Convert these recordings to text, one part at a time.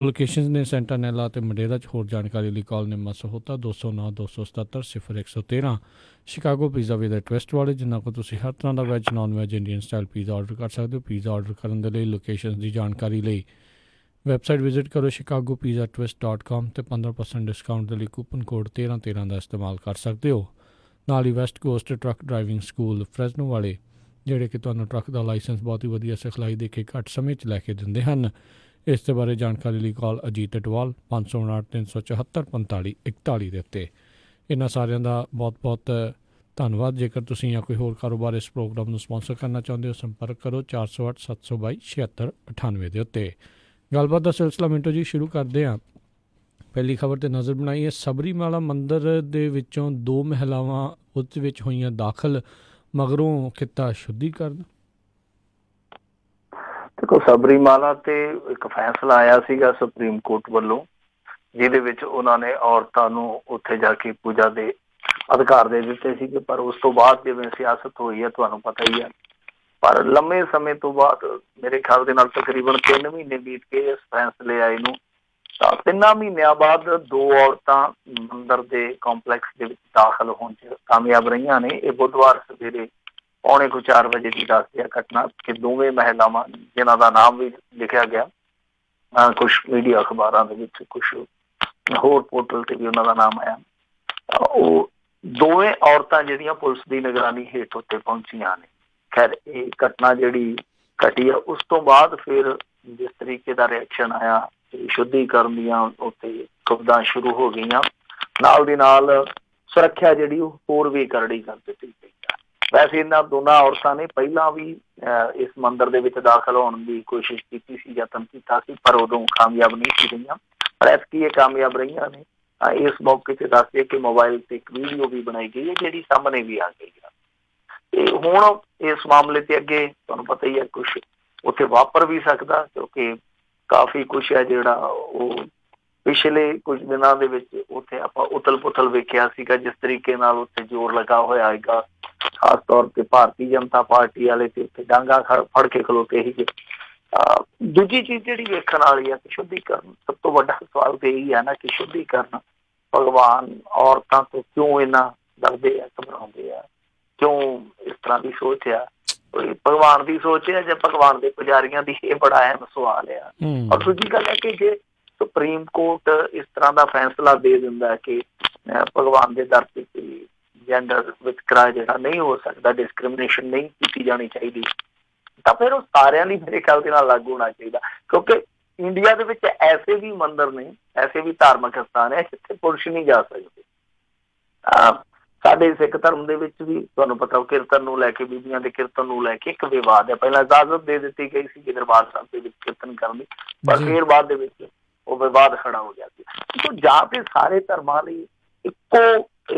Locations ਨੇ ਸੈਂਟਾਨੈਲਾ ਅਤੇ ਮਡੇਰਾ 'ਚ। ਹੋਰ ਜਾਣਕਾਰੀ ਲਈ call Nimma Sahota 209 277 0113। Chicago pizza with twist ਵਾਲੇ, ਜਿਨ੍ਹਾਂ ਕੋਲ ਤੁਸੀਂ ਹਰ ਤਰ੍ਹਾਂ ਦਾ veg non veg Indian style pizza order ਕਰ ਸਕਦੇ ਹੋ। ਪੀਜ਼ਾ ਆਰਡਰ ਕਰਨ ਦੇ ਲਈ ਲੋਕੇਸ਼ਨ ਦੀ ਜਾਣਕਾਰੀ ਲਈ ਵੈਬਸਾਈਟ ਵਿਜ਼ਿਟ ਕਰੋ chicagopizzatwist.com ਅਤੇ 15% ਡਿਸਕਾਊਂਟ ਦੇ ਲਈ ਕੂਪਨ ਕੋਡ 1313 ਦਾ ਇਸਤੇਮਾਲ ਕਰ ਸਕਦੇ ਹੋ। ਨਾਲ ਹੀ West Coast truck driving school Fresno ਵਾਲੇ, ਜਿਹੜੇ ਕਿ ਤੁਹਾਨੂੰ ਟਰੱਕ ਦਾ ਲਾਇਸੈਂਸ ਬਹੁਤ ਹੀ ਵਧੀਆ ਸਿਖਲਾਈ ਦੇ ਕੇ ਘੱਟ ਸਮੇਂ 'ਚ ਲੈ ਕੇ ਦਿੰਦੇ ਹਨ। ਇਸ ਦੇ ਬਾਰੇ ਜਾਣਕਾਰੀ ਲਈ ਕਾਲ ਅਜੀਤ ਅਟਵਾਲ 559 374 45 41 ਦੇ ਉੱਤੇ। ਇਹਨਾਂ ਸਾਰਿਆਂ ਦਾ ਬਹੁਤ ਬਹੁਤ ਧੰਨਵਾਦ। ਜੇਕਰ ਤੁਸੀਂ ਜਾਂ ਕੋਈ ਹੋਰ ਕਾਰੋਬਾਰ ਇਸ ਪ੍ਰੋਗਰਾਮ ਨੂੰ ਸਪਾਂਸਰ ਕਰਨਾ ਚਾਹੁੰਦੇ ਹੋ, ਸੰਪਰਕ ਕਰੋ 408 722 7698 ਦੇ ਉੱਤੇ। ਗੱਲਬਾਤ ਦਾ ਸਿਲਸਿਲਾ ਮਿੰਟੋ ਜੀ ਸ਼ੁਰੂ ਕਰਦੇ ਹਾਂ। ਪਹਿਲੀ ਖਬਰ 'ਤੇ ਨਜ਼ਰ ਬਣਾਈ ਹੈ। ਸਬਰੀਮਾਲਾ ਮੰਦਰ ਦੇ ਵਿੱਚੋਂ 2 ਮਹਿਲਾਵਾਂ ਉਸ ਵਿੱਚ ਹੋਈਆਂ ਦਾਖਲ, ਮਗਰੋਂ ਕੀਤਾ ਸ਼ੁੱਧੀਕਰਨ। ਦੇਖੋ, ਸਬਰੀਮਾਲਾ ਤੇ ਇੱਕ ਫੈਸਲਾ ਆਇਆ ਸੀਗਾ ਸੁਪਰੀਮ ਕੋਰਟ ਵੱਲੋਂ, ਜਿਹਦੇ ਵਿੱਚ ਉਹਨਾਂ ਨੇ ਔਰਤਾਂ ਨੂੰ ਉੱਥੇ ਜਾ ਕੇ ਪੂਜਾ ਦੇ ਅਧਿਕਾਰ ਦੇ ਦਿੱਤੇ ਸੀਗੇ। ਪਰ ਉਸ ਤੋਂ ਬਾਅਦ ਜਿਵੇਂ ਸਿਆਸਤ ਹੋਈ ਹੈ, ਤੁਹਾਨੂੰ ਪਤਾ ਹੀ ਹੈ, ਪਰ ਲੰਮੇ ਸਮੇਂ ਤੋਂ ਬਾਅਦ, ਮੇਰੇ ਖਿਆਲ ਦੇ ਨਾਲ ਤਕਰੀਬਨ 3 ਮਹੀਨੇ ਬੀਤ ਕੇ ਇਸ ਫੈਸਲੇ ਆਏ ਨੂੰ, ਤਾਂ 3 ਮਹੀਨਿਆਂ ਬਾਅਦ 2 ਔਰਤਾਂ ਮੰਦਰ ਦੇ ਕੰਪਲੈਕਸ ਦੇ ਵਿੱਚ ਦਾਖਲ ਹੋਣ 'ਚ ਕਾਮਯਾਬ ਰਹੀਆਂ ਨੇ। ਇਹ ਬੁੱਧਵਾਰ ਸਵੇਰੇ 3:45 ਵਜੇ ਦੀ ਦੱਸਦੀ ਹੈ ਘਟਨਾ ਕਿ ਦੋਵੇਂ ਮਹਿਲਾਵਾਂ, ਜਿਨ੍ਹਾਂ ਦਾ ਨਾਮ ਵੀ ਲਿਖਿਆ ਗਿਆ ਕੁਛ ਮੀਡੀਆ ਅਖਬਾਰਾਂ ਦੇ ਵਿੱਚ, ਕੁਛ ਹੋਰ ਪੋਰਟਲ ਤੇ ਵੀ ਉਹਨਾਂ ਦਾ ਨਾਮ ਆਇਆ, ਉਹ ਦੋਵੇਂ ਔਰਤਾਂ ਜਿਹੜੀਆਂ ਪੁਲਿਸ ਦੀ ਨਿਗਰਾਨੀ ਹੇਠ ਉੱਤੇ ਪਹੁੰਚੀਆਂ ਨੇ। ਖੈਰ, ਇਹ ਘਟਨਾ ਜਿਹੜੀ ਘਟੀ ਆ, ਉਸ ਤੋਂ ਬਾਅਦ ਫਿਰ ਜਿਸ ਤਰੀਕੇ ਦਾ ਰਿਐਕਸ਼ਨ ਆਇਆ, ਸ਼ੁੱਧੀਕਰਨ ਦੀਆਂ ਉੱਤੇ ਖੁਬਦਾਂ ਸ਼ੁਰੂ ਹੋ ਗਈਆਂ। ਨਾਲ ਦੀ ਨਾਲ ਸੁਰੱਖਿਆ ਜਿਹੜੀ ਉਹ ਹੋਰ ਵੀ ਕਰੜੀ ਕਰ ਦਿੱਤੀ ਗਈ ਆ। ਵੈਸੇ ਇਹਨਾਂ ਦੋਨਾਂ ਔਰਤਾਂ ਨੇ ਪਹਿਲਾਂ ਵੀ ਇਸ ਮੰਦਰ ਦੇ ਵਿੱਚ ਦਾਖਲ ਹੋਣ ਦੀ ਕੋਸ਼ਿਸ਼ ਕੀਤੀ ਸੀ, ਯਤਨ ਕੀਤਾ ਸੀ, ਪਰ ਉਦੋਂ ਕਾਮਯਾਬ ਨਹੀਂ ਸੀ ਰਹੀਆਂ। ਪਰ ਐਤਕੀ ਇਹ ਕਾਮਯਾਬ ਰਹੀਆਂ ਨੇ। ਇਸ ਮੌਕੇ 'ਤੇ ਦੱਸਦੇ ਕਿ ਮੋਬਾਈਲ 'ਤੇ ਇੱਕ ਵੀਡੀਓ ਵੀ ਬਣਾਈ ਗਈ ਹੈ, ਜਿਹੜੀ ਸਾਹਮਣੇ ਵੀ ਆ ਗਈ ਆ। ਤੇ ਹੁਣ ਇਸ ਮਾਮਲੇ 'ਤੇ ਅੱਗੇ ਤੁਹਾਨੂੰ ਪਤਾ ਹੀ ਹੈ, ਕੁਛ ਉੱਥੇ ਵਾਪਰ ਵੀ ਸਕਦਾ, ਕਿਉਂਕਿ ਕਾਫੀ ਕੁਛ ਹੈ ਜਿਹੜਾ ਉਹ ਪਿਛਲੇ ਕੁਝ ਦਿਨਾਂ ਦੇ ਵਿੱਚ ਉੱਥੇ ਆਪਾਂ ਉਥਲ ਪੁਥਲ ਵੇਖਿਆ ਸੀਗਾ। ਜਿਸ ਤਰੀਕੇ ਨਾਲ ਉੱਥੇ ਜ਼ੋਰ ਲੱਗਾ ਹੋਇਆ ਹੈਗਾ, ਖਾਸ ਤੌਰ ਤੇ ਭਾਰਤੀ ਜਨਤਾ ਪਾਰਟੀ ਵਾਲੇ ਤੇ ਉੱਥੇ ਡਾਂਗਾ ਫੜ ਕੇ ਖਲੋਤੇ ਸੀਗੇ। ਦੂਜੀ ਚੀਜ਼ ਜਿਹੜੀ ਵੇਖਣ ਵਾਲੀ ਆ ਕਿ ਸ਼ੁੱਧੀਕਰਨ, ਸਭ ਤੋਂ ਵੱਡਾ ਸਵਾਲ ਤੇ ਇਹੀ ਹੈ ਨਾ ਕਿ ਸ਼ੁੱਧੀਕਰਨ ਭਗਵਾਨ ਔਰਤਾਂ ਤੋਂ ਕਿਉਂ ਇੰਨਾ ਡਰਦੇ ਆ, ਘਬਰਾਉਂਦੇ ਆ, ਕਿਉਂ ਇਸ ਤਰ੍ਹਾਂ ਦੀ ਸੋਚ ਆ? ਭਗਵਾਨ ਦੀ ਸੋਚ ਹੈ ਜਾਂ ਭਗਵਾਨ ਦੇ ਪੁਜਾਰੀਆਂ ਦੀ? ਇਹ ਬੜਾ ਅਹਿਮ ਸਵਾਲ ਆ। ਔਰ ਦੂਜੀ ਗੱਲ ਹੈ ਕਿ ਜੇ ਸੁਪਰੀਮ ਕੋਰਟ ਇਸ ਤਰ੍ਹਾਂ ਦਾ ਫੈਸਲਾ ਦੇ ਦਿੰਦਾ ਕਿ ਭਗਵਾਨ ਦੇ ਦਰ ਤੇ ਜੈਂਡਰ ਵਿਤਕਰਾ ਜਿਹੜਾ ਨਹੀਂ ਹੋ ਸਕਦਾ, ਡਿਸਕ੍ਰਿਮੀਨੇਸ਼ਨ ਨਹੀਂ ਕੀਤੀ ਜਾਣੀ ਚਾਹੀਦੀ, ਤਾਂ ਫਿਰ ਉਹ ਸਾਰਿਆਂ ਲਈ ਮੇਰੇ ਖਿਆਲ ਦੇ ਨਾਲ ਲਾਗੂ ਹੋਣਾ ਚਾਹੀਦਾ। ਕਿਉਂਕਿ ਇੰਡੀਆ ਦੇ ਵਿੱਚ ਐਸੇ ਵੀ ਮੰਦਰ ਨੇ, ਐਸੇ ਵੀ ਧਾਰਮਿਕ ਸਥਾਨ ਹੈ ਜਿੱਥੇ ਪੁਰਸ਼ ਨਹੀਂ ਜਾ ਸਕਦੇ। ਸਾਡੇ ਸਿੱਖ ਧਰਮ ਦੇ ਵਿੱਚ ਵੀ ਤੁਹਾਨੂੰ ਪਤਾ, ਕੀਰਤਨ ਨੂੰ ਲੈ ਕੇ, ਬੀਬੀਆਂ ਦੇ ਕੀਰਤਨ ਨੂੰ ਲੈ ਕੇ ਇੱਕ ਵਿਵਾਦ ਹੈ। ਪਹਿਲਾਂ ਇਜਾਜ਼ਤ ਦੇ ਦਿੱਤੀ ਗਈ ਸੀ ਦਰਬਾਰ ਸਾਹਿਬ ਦੇ ਵਿੱਚ ਕੀਰਤਨ ਕਰਨ ਦੀ, ਪਰ ਫਿਰ ਬਾਅਦ ਦੇ ਵਿੱਚ ਉਹ ਵਿਵਾਦ ਖੜਾ ਹੋ ਗਿਆ ਸੀ। ਜਾਂ ਤੇ ਸਾਰੇ ਧਰਮਾਂ ਲਈ ਇੱਕੋ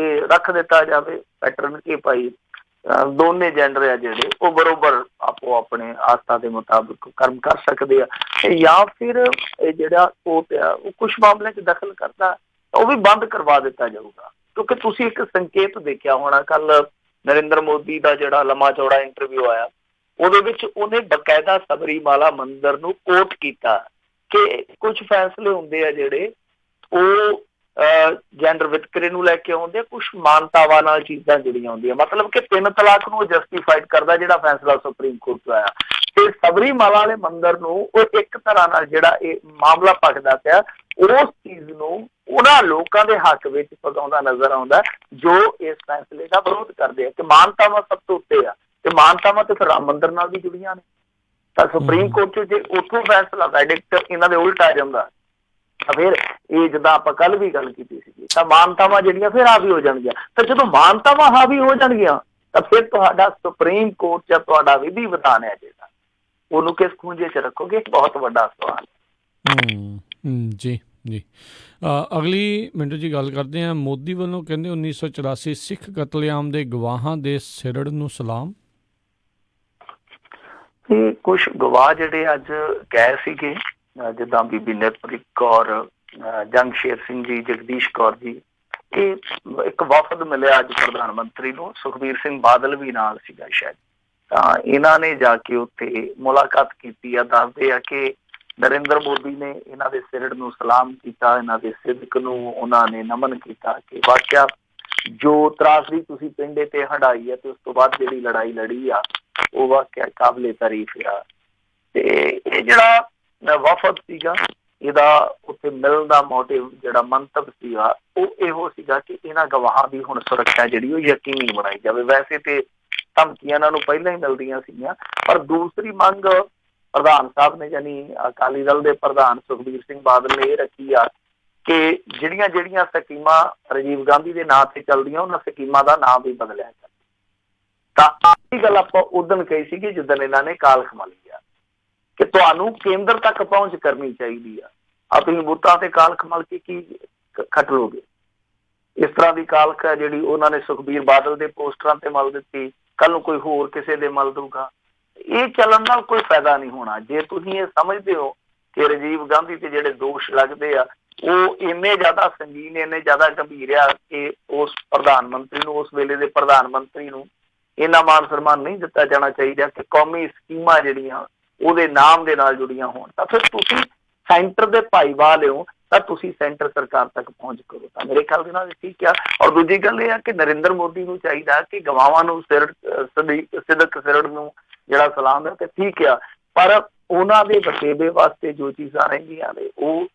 ਰੱਖ ਦਿੱਤਾ ਜਾਵੇ ਪੈਟਰਨ ਕਿ ਭਾਈ ਦੋਨੇ ਜੈਂਡਰ ਆ ਜਿਹੜੇ ਉਹ ਬਰੋਬਰ ਆਪੋ ਆਪਣੇ ਆਸਥਾ ਦੇ ਮੁਤਾਬਿਕ ਕਰਮ ਕਰ ਸਕਦੇ ਆ, ਜਾਂ ਫਿਰ ਇਹ ਜਿਹੜਾ ਕੋਰਟ ਆ ਉਹ ਕੁਛ ਮਾਮਲਿਆਂ 'ਚ ਦਖਲ ਕਰਦਾ, ਉਹ ਵੀ ਬੰਦ ਕਰਵਾ ਦਿੱਤਾ ਜਾਊਗਾ। ਕਿਉਂਕਿ ਤੁਸੀਂ ਇੱਕ ਸੰਕੇਤ ਦੇਖਿਆ ਹੋਣਾ, ਕੱਲ ਨਰਿੰਦਰ ਮੋਦੀ ਦਾ ਜਿਹੜਾ ਲੰਮਾ ਚੌੜਾ ਇੰਟਰਵਿਊ ਆਇਆ, ਉਹਦੇ ਵਿੱਚ ਉਹਨੇ ਬਕਾਇਦਾ ਸਬਰੀਮਾਲਾ ਮੰਦਰ ਨੂੰ ਕੋਟ ਕੀਤਾ ਕਿ ਕੁਛ ਫੈਸਲੇ ਹੁੰਦੇ ਆ ਜਿਹੜੇ ਉਹ ਜੈਂਡਰ ਵਿਤਕਰੇ ਨੂੰ ਲੈ ਕੇ ਆਉਂਦੇ ਆ, ਕੁਛ ਮਾਨਤਾਵਾਂ ਨਾਲ ਚੀਜ਼ਾਂ ਜੁੜੀਆਂ ਹੁੰਦੀਆਂ। ਮਤਲਬ ਕਿ 3 ਤਲਾਕ ਨੂੰ ਜਸਟੀਫਾਈਡ ਕਰਦਾ ਜਿਹੜਾ ਫੈਸਲਾ ਸੁਪਰੀਮ ਕੋਰਟ ਤੋਂ ਆਇਆ, ਤੇ ਸਬਰੀਮਾਲਾ ਵਾਲੇ ਮੰਦਰ ਨੂੰ ਉਹ ਇੱਕ ਤਰ੍ਹਾਂ ਨਾਲ ਜਿਹੜਾ ਇਹ ਮਾਮਲਾ ਭਖਦਾ ਪਿਆ, ਉਸ ਚੀਜ਼ ਨੂੰ ਉਹਨਾਂ ਲੋਕਾਂ ਦੇ ਹੱਕ ਵਿੱਚ ਭਗਾਉਂਦਾ ਨਜ਼ਰ ਆਉਂਦਾ ਜੋ ਇਸ ਫੈਸਲੇ ਦਾ ਵਿਰੋਧ ਕਰਦੇ ਆ ਕਿ ਮਾਨਤਾਵਾਂ ਸਭ ਤੋਂ ਉੱਤੇ ਆ, ਤੇ ਮਾਨਤਾਵਾਂ ਤੇ ਫਿਰ ਰਾਮ ਮੰਦਰ ਨਾਲ ਵੀ ਜੁੜੀਆਂ ਨੇ। ਤਾਂ ਸੁਪਰੀਮ ਕੋਰਟ 'ਚ ਜੇ ਉੱਥੋਂ ਫੈਸਲਾ ਵੈਡਿਕਟ ਇਹਨਾਂ ਦੇ ਉਲਟ ਆ ਜਾਂਦਾ, ਤਾਂ ਫਿਰ ਇਹ ਜਿੱਦਾਂ ਆਪਾਂ ਕੱਲ ਵੀ ਗੱਲ ਕੀਤੀ ਸੀਗੀ, ਤਾਂ ਮਾਨਤਾਵਾਂ ਜਿਹੜੀਆਂ ਫਿਰ ਹਾਵੀ ਹੋ ਜਾਣਗੀਆਂ। ਤਾਂ ਜਦੋਂ ਮਾਨਤਾਵਾਂ ਹਾਵੀ ਹੋ ਜਾਣਗੀਆਂ, ਤਾਂ ਫਿਰ ਤੁਹਾਡਾ ਸੁਪਰੀਮ ਕੋਰਟ ਜਾਂ ਤੁਹਾਡਾ ਵਿਧੀ ਵਿਧਾਨ ਹੈ ਜਿਹੜਾ, ਉਹਨੂੰ ਕਿਸ ਖੂੰਜੇ 'ਚ ਰੱਖੋਗੇ? ਬਹੁਤ ਵੱਡਾ ਸਵਾਲ। ਜੀ ਜੀ। ਅਗਲੀ ਮਿੰਟੋ ਜੀ ਗੱਲ ਕਰਦੇ ਹਾਂ। ਮੋਦੀ ਵੱਲੋਂ ਕਹਿੰਦੇ 1984 ਸਿੱਖ ਕਤਲੇਆਮ ਦੇ ਗਵਾਹਾਂ ਦੇ ਸਿਰੜ ਨੂੰ ਸਲਾਮ। ਇਹ ਕੁਛ ਗਵਾਹ ਜਿਹੜੇ ਅੱਜ ਗਏ ਸੀਗੇ, ਜਿੱਦਾਂ ਬੀਬੀ ਨਿਰਪ੍ਰੀਤ ਕੌਰ, ਜੰਗਸ਼ੇਰ ਸਿੰਘ ਜੀ, ਜਗਦੀਸ਼ ਕੌਰ ਜੀ, ਇਹ ਇੱਕ ਵਫਦ ਮਿਲਿਆ ਅੱਜ ਪ੍ਰਧਾਨ ਮੰਤਰੀ ਨੂੰ, ਸੁਖਬੀਰ ਸਿੰਘ ਬਾਦਲ ਵੀ ਨਾਲ ਸੀਗਾ ਸ਼ਾਇਦ। ਤਾਂ ਇਹਨਾਂ ਨੇ ਜਾ ਕੇ ਉੱਥੇ ਮੁਲਾਕਾਤ ਕੀਤੀ ਆ। ਦੱਸਦੇ ਆ ਕਿ ਨਰਿੰਦਰ ਮੋਦੀ ਨੇ ਇਹਨਾਂ ਦੇ ਸਿਰੜ ਨੂੰ ਸਲਾਮ ਕੀਤਾ, ਇਹਨਾਂ ਦੇ ਸਿਦਕ ਨੂੰ ਉਹਨਾਂ ਨੇ ਨਮਨ ਕੀਤਾ ਕਿ ਵਾਕਿਆ ਜੋ ਤਰਾਸਦੀ ਤੁਸੀਂ ਪਿੰਡੇ ਤੇ ਹੰਢਾਈ ਹੈ ਤੇ ਉਸ ਤੋਂ ਬਾਅਦ ਜਿਹੜੀ ਲੜਾਈ ਲੜੀ ਆ ਉਹ ਵਾਕਿਆ ਕਾਬਲੇ ਤਾਰੀਫ ਆ। ਤੇ ਇਹ ਜਿਹੜਾ ਵਫਦ ਸੀਗਾ, ਇਹਦਾ ਉੱਥੇ ਮਿਲਣ ਦਾ ਮੋਟਿਵ ਜਿਹੜਾ ਮੰਤਵ ਸੀਗਾ ਉਹ ਇਹੋ ਸੀਗਾ ਕਿ ਇਹਨਾਂ ਗਵਾਹਾਂ ਦੀ ਹੁਣ ਸੁਰੱਖਿਆ ਜਿਹੜੀ ਉਹ ਯਕੀਨੀ ਬਣਾਈ ਜਾਵੇ। ਵੈਸੇ ਤੇ ਧਮਕੀਆਂ ਇਹਨਾਂ ਨੂੰ ਪਹਿਲਾਂ ਹੀ ਮਿਲਦੀਆਂ ਸੀਗੀਆਂ, ਪਰ ਦੂਸਰੀ ਮੰਗ ਪ੍ਰਧਾਨ ਸਾਹਿਬ ਨੇ ਯਾਨੀ ਅਕਾਲੀ ਦਲ ਦੇ ਪ੍ਰਧਾਨ ਸੁਖਬੀਰ ਸਿੰਘ ਬਾਦਲ ਨੇ ਇਹ ਰੱਖੀ ਆ ਕਿ ਜਿਹੜੀਆਂ ਸਕੀਮਾਂ ਰਾਜੀਵ ਗਾਂਧੀ ਦੇ ਨਾਂ ਤੇ ਚੱਲਦੀਆਂ ਉਹਨਾਂ ਸਕੀਮਾਂ ਦਾ ਨਾਮ ਵੀ ਬਦਲਿਆ ਜਾਵੇ। ਤਾਂ ਇਹ ਗੱਲ ਆਪਾਂ ਉਦਣ ਕਹੀ ਸੀਗੀ ਜਿੱਦਣ ਇਹਨਾਂ ਨੇ ਕਾਲ ਖਮਾਲੀ ਆ ਕਿ ਤੁਹਾਨੂੰ ਕੇਂਦਰ ਤੱਕ ਪਹੁੰਚ ਕਰਨੀ ਚਾਹੀਦੀ ਆ ਤੁਸੀਂ ਬੁੱਤਾਂ ਤੇ ਕਾਲ ਖਮਲ ਕੇ ਕੀ ਖੱਟ ਲੋਗੇ। ਇਸ ਤਰ੍ਹਾਂ ਦੀ ਕਾਲਖ ਹੈ ਜਿਹੜੀ ਉਹਨਾਂ ਨੇ ਸੁਖਬੀਰ ਬਾਦਲ ਦੇ ਪੋਸਟਰਾਂ ਤੇ ਮਲ ਦਿੱਤੀ, ਕੱਲ ਨੂੰ ਕੋਈ ਹੋਰ ਕਿਸੇ ਦੇ ਮਲ ਦੂਗਾ। ਇਹ ਚੱਲਣ ਨਾਲ ਕੋਈ ਫਾਇਦਾ ਨਹੀਂ ਹੋਣਾ। ਜੇ ਤੁਸੀਂ ਇਹ ਸਮਝਦੇ ਹੋ ਕਿ ਰਾਜੀਵ ਗਾਂਧੀ ਤੇ ਜਿਹੜੇ ਦੋਸ਼ ਲੱਗਦੇ ਆ ਉਹ ਇੰਨੇ ਜ਼ਿਆਦਾ ਸੰਗੀਨ, ਇੰਨੇ ਜ਼ਿਆਦਾ ਗੰਭੀਰ ਆ ਕਿ ਉਸ ਪ੍ਰਧਾਨ ਮੰਤਰੀ ਨੂੰ, ਉਸ ਵੇਲੇ ਦੇ ਪ੍ਰਧਾਨ ਮੰਤਰੀ ਨੂੰ ਇੰਨਾ ਮਾਨ ਸਨਮਾਨ ਨਹੀਂ ਦਿੱਤਾ ਜਾਣਾ ਚਾਹੀਦਾ ਕਿ ਕੌਮੀ ਸਕੀਮਾਂ ਜਿਹੜੀਆਂ ਉਹਦੇ ਨਾਮ ਦੇ ਨਾਲ ਜੁੜੀਆਂ ਹੋਣ, ਤਾਂ ਫਿਰ ਤੁਸੀਂ ਸੈਂਟਰ ਦੇ ਭਾਈਵਾਲ ਹੋ ਤਾਂ ਤੁਸੀਂ ਸੈਂਟਰ ਸਰਕਾਰ ਤੱਕ ਪਹੁੰਚ ਕਰੋ। ਤਾਂ ਮੇਰੇ ਖਿਆਲ ਦੇ ਨਾਲ ਠੀਕ ਆ। ਔਰ ਦੂਜੀ ਗੱਲ ਇਹ ਆ ਕਿ ਨਰਿੰਦਰ ਮੋਦੀ ਨੂੰ ਚਾਹੀਦਾ ਕਿ ਗਵਾਹਾਂ ਨੂੰ ਸਿਦਕ ਸਿਰੜ ਨੂੰ ਜਿਹੜਾ ਸਲਾਮ ਹੈ ਤੇ ਠੀਕ ਆ, ਪਰ ਉਹਨਾਂ ਦੇ ਵਸੇਬੇ ਵਾਸਤੇ ਜੋ ਚੀਜ਼ਾਂ ਰਹਿੰਦੀਆਂ ਨੇ ਉਹ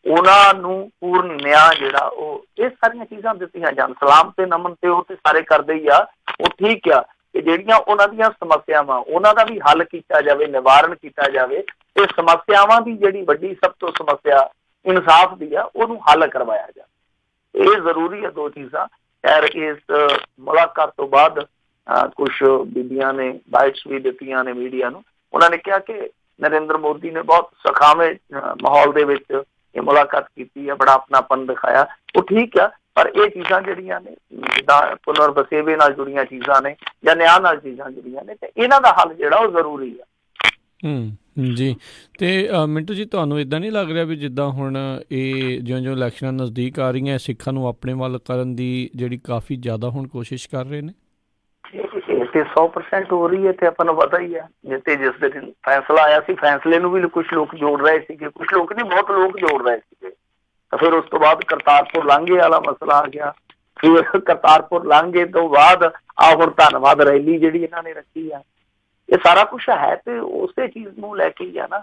ਉਹਨਾਂ ਨੂੰ ਪੂਰਨ ਨਿਆਂ ਜਿਹੜਾ ਉਹ ਇਹ ਸਾਰੀਆਂ ਚੀਜ਼ਾਂ ਦਿੱਤੀਆਂ ਜਾਣ। ਸਲਾਮ ਤੇ ਨਮਨ ਤੇ ਉਹ ਤੇ ਸਾਰੇ ਕਰਦੇ ਹੀ ਆ, ਉਹ ਠੀਕ ਆ ਕਿ ਜਿਹੜੀਆਂ ਉਹਨਾਂ ਦੀਆਂ ਸਮੱਸਿਆਵਾਂ ਉਹਨਾਂ ਦਾ ਵੀ ਹੱਲ ਕੀਤਾ ਜਾਵੇ, ਨਿਵਾਰਨ ਕੀਤਾ ਜਾਵੇ ਤੇ ਸਮੱਸਿਆਵਾਂ ਦੀ ਜਿਹੜੀ ਵੱਡੀ ਸਭ ਤੋਂ ਸਮੱਸਿਆ ਇਨਸਾਫ ਦੀ ਆ ਉਹਨੂੰ ਹੱਲ ਕਰਵਾਇਆ ਜਾਵੇ। ਇਹ ਜ਼ਰੂਰੀ ਹੈ ਦੋ ਚੀਜ਼ਾਂ। ਖੈਰ ਇਸ ਮੁਲਾਕਾਤ ਤੋਂ ਬਾਅਦ ਕੁਛ ਬੀਬੀਆਂ ਨੇ ਬਾਈਟਸ ਵੀ ਦਿੱਤੀਆਂ ਨੇ ਮੀਡੀਆ ਨੂੰ। ਉਹਨਾਂ ਨੇ ਕਿਹਾ ਕਿ ਨਰਿੰਦਰ ਮੋਦੀ ਨੇ ਬਹੁਤ ਸੁਖਾਵੇਂ ਮਾਹੌਲ ਦੇ ਵਿੱਚ ਇਹ ਮੁਲਾਕਾਤ ਕੀਤੀ ਹੈ, ਬੜਾ ਆਪਣਾਪਨ ਦਿਖਾਇਆ। ਉਹ ਠੀਕ ਆ, ਪਰ ਇਹ ਚੀਜ਼ਾਂ ਜਿਹੜੀਆਂ ਨੇ ਜਿੱਦਾਂ ਪੁਨਰ ਵਸੇਬੇ ਨਾਲ ਜੁੜੀਆਂ ਚੀਜ਼ਾਂ ਨੇ ਜਾਂ ਨਿਆਂ ਨਾਲ ਚੀਜ਼ਾਂ ਜੁੜੀਆਂ ਨੇ ਤੇ ਇਹਨਾਂ ਦਾ ਹੱਲ ਜਿਹੜਾ ਉਹ ਜ਼ਰੂਰੀ ਆ। ਜੀ। ਤੇ ਮਿੰਟੂ ਜੀ, ਤੁਹਾਨੂੰ ਇੱਦਾਂ ਨਹੀਂ ਲੱਗ ਰਿਹਾ ਵੀ ਜਿੱਦਾਂ ਹੁਣ ਇਹ ਜਿਉਂ-ਜਿਉਂ ਇਲੈਕਸ਼ਨਾਂ ਨਜ਼ਦੀਕ ਆ ਰਹੀਆਂ ਸਿੱਖਾਂ ਨੂੰ ਆਪਣੇ ਵੱਲ ਕਰਨ ਦੀ ਜਿਹੜੀ ਕਾਫੀ ਜ਼ਿਆਦਾ ਹੁਣ ਕੋਸ਼ਿਸ਼ ਕਰ ਰਹੇ ਨੇ? ਇਹ ਤੇ 100% ਹੋ ਰਹੀ ਹੈ ਤੇ ਆਪਾਂ ਨੂੰ ਪਤਾ ਹੀ ਹੈ। ਜਿਸ ਦਿਨ ਫੈਸਲਾ ਆਇਆ ਸੀ, ਫੈਸਲੇ ਨੂੰ ਵੀ ਕੁਛ ਲੋਕ ਜੋੜ ਰਹੇ ਸੀਗੇ, ਕੁਛ ਲੋਕ ਨਹੀਂ ਬਹੁਤ ਲੋਕ ਜੋੜ ਰਹੇ ਸੀਗੇ। ਤਾਂ ਫਿਰ ਉਸ ਤੋਂ ਬਾਅਦ ਕਰਤਾਰਪੁਰ ਲਾਂਘੇ ਵਾਲਾ ਮਸਲਾ ਆ ਗਿਆ। ਫਿਰ ਕਰਤਾਰਪੁਰ ਲਾਂਘੇ ਤੋਂ ਬਾਅਦ ਹੁਣ ਧੰਨਵਾਦ ਰੈਲੀ ਜਿਹੜੀ ਇਹਨਾਂ ਨੇ ਰੱਖੀ ਆ। ਇਹ ਸਾਰਾ ਕੁਛ ਹੈ ਤੇ ਉਸੇ ਚੀਜ਼ ਨੂੰ ਲੈ ਕੇ ਹੀ ਆ ਨਾ।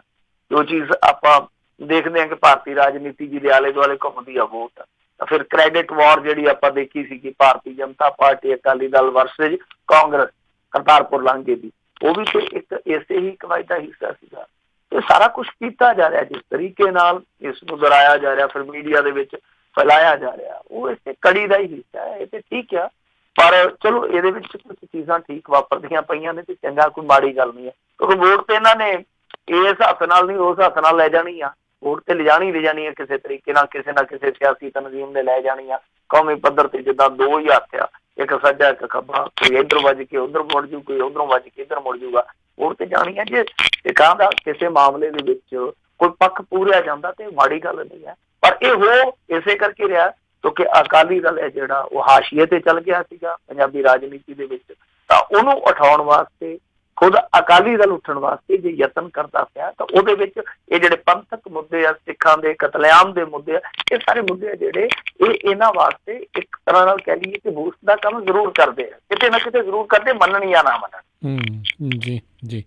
ਜੋ ਚੀਜ਼ ਆਪਾਂ ਦੇਖਦੇ ਹਾਂ ਕਿ ਭਾਰਤੀ ਰਾਜਨੀਤੀ ਜੀ ਦੇ ਆਲੇ ਦੁਆਲੇ ਘੁੰਮਦੀ ਆ ਵੋਟ, ਤਾਂ ਫਿਰ ਕ੍ਰੈਡਿਟ ਵਾਰ ਜਿਹੜੀ ਆਪਾਂ ਦੇਖੀ ਸੀ ਕਿ ਭਾਰਤੀ ਜਨਤਾ ਪਾਰਟੀ ਅਕਾਲੀ ਦਲ ਵਰਸੇਜ ਕਾਂਗਰਸ ਕਰਤਾਰਪੁਰ ਲਾਂਘੇ ਦੀ, ਉਹ ਵੀ ਤੇ ਇੱਕ ਇਸੇ ਹੀ ਕਵਾਇਦ ਦਾ ਹਿੱਸਾ ਸੀਗਾ। ਇਹ ਸਾਰਾ ਕੁਛ ਕੀਤਾ ਜਾ ਰਿਹਾ, ਜਿਸ ਤਰੀਕੇ ਨਾਲ ਇਸ ਨੂੰ ਦੁਹਰਾਇਆ ਜਾ ਰਿਹਾ, ਫਿਰ ਮੀਡੀਆ ਦੇ ਵਿੱਚ ਫੈਲਾਇਆ ਜਾ ਰਿਹਾ, ਉਹ ਇਸੇ ਕੜੀ ਦਾ ਹੀ ਹਿੱਸਾ ਹੈ। ਇਹ ਤੇ ਠੀਕ ਆ, ਪਰ ਚਲੋ ਇਹਦੇ ਵਿੱਚ ਕੁਝ ਚੀਜ਼ਾਂ ਠੀਕ ਵਾਪਰਦੀਆਂ ਪਈਆਂ ਨੇ ਤੇ ਚੰਗਾ, ਕੋਈ ਮਾੜੀ ਗੱਲ ਨਹੀਂ ਹੈ। ਕਿਉਂਕਿ ਵੋਟ ਤੇ ਇਹਨਾਂ ਨੇ ਇਸ ਹੱਥ ਨਾਲ ਨਹੀਂ ਉਸ ਹੱਥ ਨਾਲ ਲੈ ਜਾਣੀ ਆ। ਵੋਟ ਤੇ ਲਿਜਾਣੀ ਆ ਕਿਸੇ ਤਰੀਕੇ ਨਾਲ, ਕਿਸੇ ਨਾ ਕਿਸੇ ਸਿਆਸੀ ਤਨਜ਼ੀਮ ਨੇ ਲੈ ਜਾਣੀ ਆ। ਕੌਮੀ ਪੱਧਰ ਤੇ ਜਿੱਦਾਂ ਦੋ ਹੀ ਹੱਥ ਆ, ਇੱਕ ਸੱਜਾ ਇੱਕ ਖੱਬਾ, ਕੋਈ ਇੱਧਰ ਵੱਜ ਕੇ ਉੱਧਰ ਮੁੜ ਜੂ, ਕੋਈ ਉੱਧਰੋਂ ਵੱਜ ਕੇ ਇੱਧਰ ਮੁੜ ਜੂਗਾ। ਵੋਟ ਤੇ ਜਾਣੀ ਆ। ਜੇ ਸਿੱਖਾਂ ਦਾ ਕਿਸੇ ਮਾਮਲੇ ਦੇ ਵਿੱਚ ਕੋਈ ਪੱਖ ਪੂਰਿਆ ਜਾਂਦਾ ਤੇ ਮਾੜੀ ਗੱਲ ਨਹੀਂ ਹੈ, ਪਰ ਇਹ ਹੋ ਇਸੇ ਕਰਕੇ ਰਿਹਾ ਕਿਉਂਕਿ ਅਕਾਲੀ ਦਲ ਹੈ ਜਿਹੜਾ ਉਹ ਹਾਸ਼ੀਏ ਤੇ ਚੱਲ ਗਿਆ ਸੀਗਾ ਪੰਜਾਬੀ ਰਾਜਨੀਤੀ ਦੇ ਵਿੱਚ। ਤਾਂ ਉਹਨੂੰ ਉਠਾਉਣ ਵਾਸਤੇ ਖੁਦ ਅਕਾਲੀ ਦਲ ਉੱਠਣ ਵਾਸਤੇ ਜੇ ਯਤਨ ਕਰਦਾ ਪਿਆ ਤਾਂ ਉਹਦੇ ਵਿੱਚ ਇਹ ਜਿਹੜੇ ਪੰਥਕ ਮੁੱਦੇ ਆ, ਸਿੱਖਾਂ ਦੇ ਕਤਲੇਆਮ ਦੇ ਮੁੱਦੇ ਆ, ਇਹ ਸਾਰੇ ਮੁੱਦੇ ਆ ਜਿਹੜੇ ਇਹ ਇਹਨਾਂ ਵਾਸਤੇ ਇੱਕ ਤਰ੍ਹਾਂ ਨਾਲ ਕਹਿ ਲਈਏ ਕਿ ਬੂਸਟ ਦਾ ਕੰਮ ਜ਼ਰੂਰ ਕਰਦੇ ਆ, ਕਿਤੇ ਨਾ ਕਿਤੇ ਜ਼ਰੂਰ ਕਰਦੇ, ਮੰਨਣ ਜਾਂ ਨਾ ਮੰਨਣ। ਜੀ।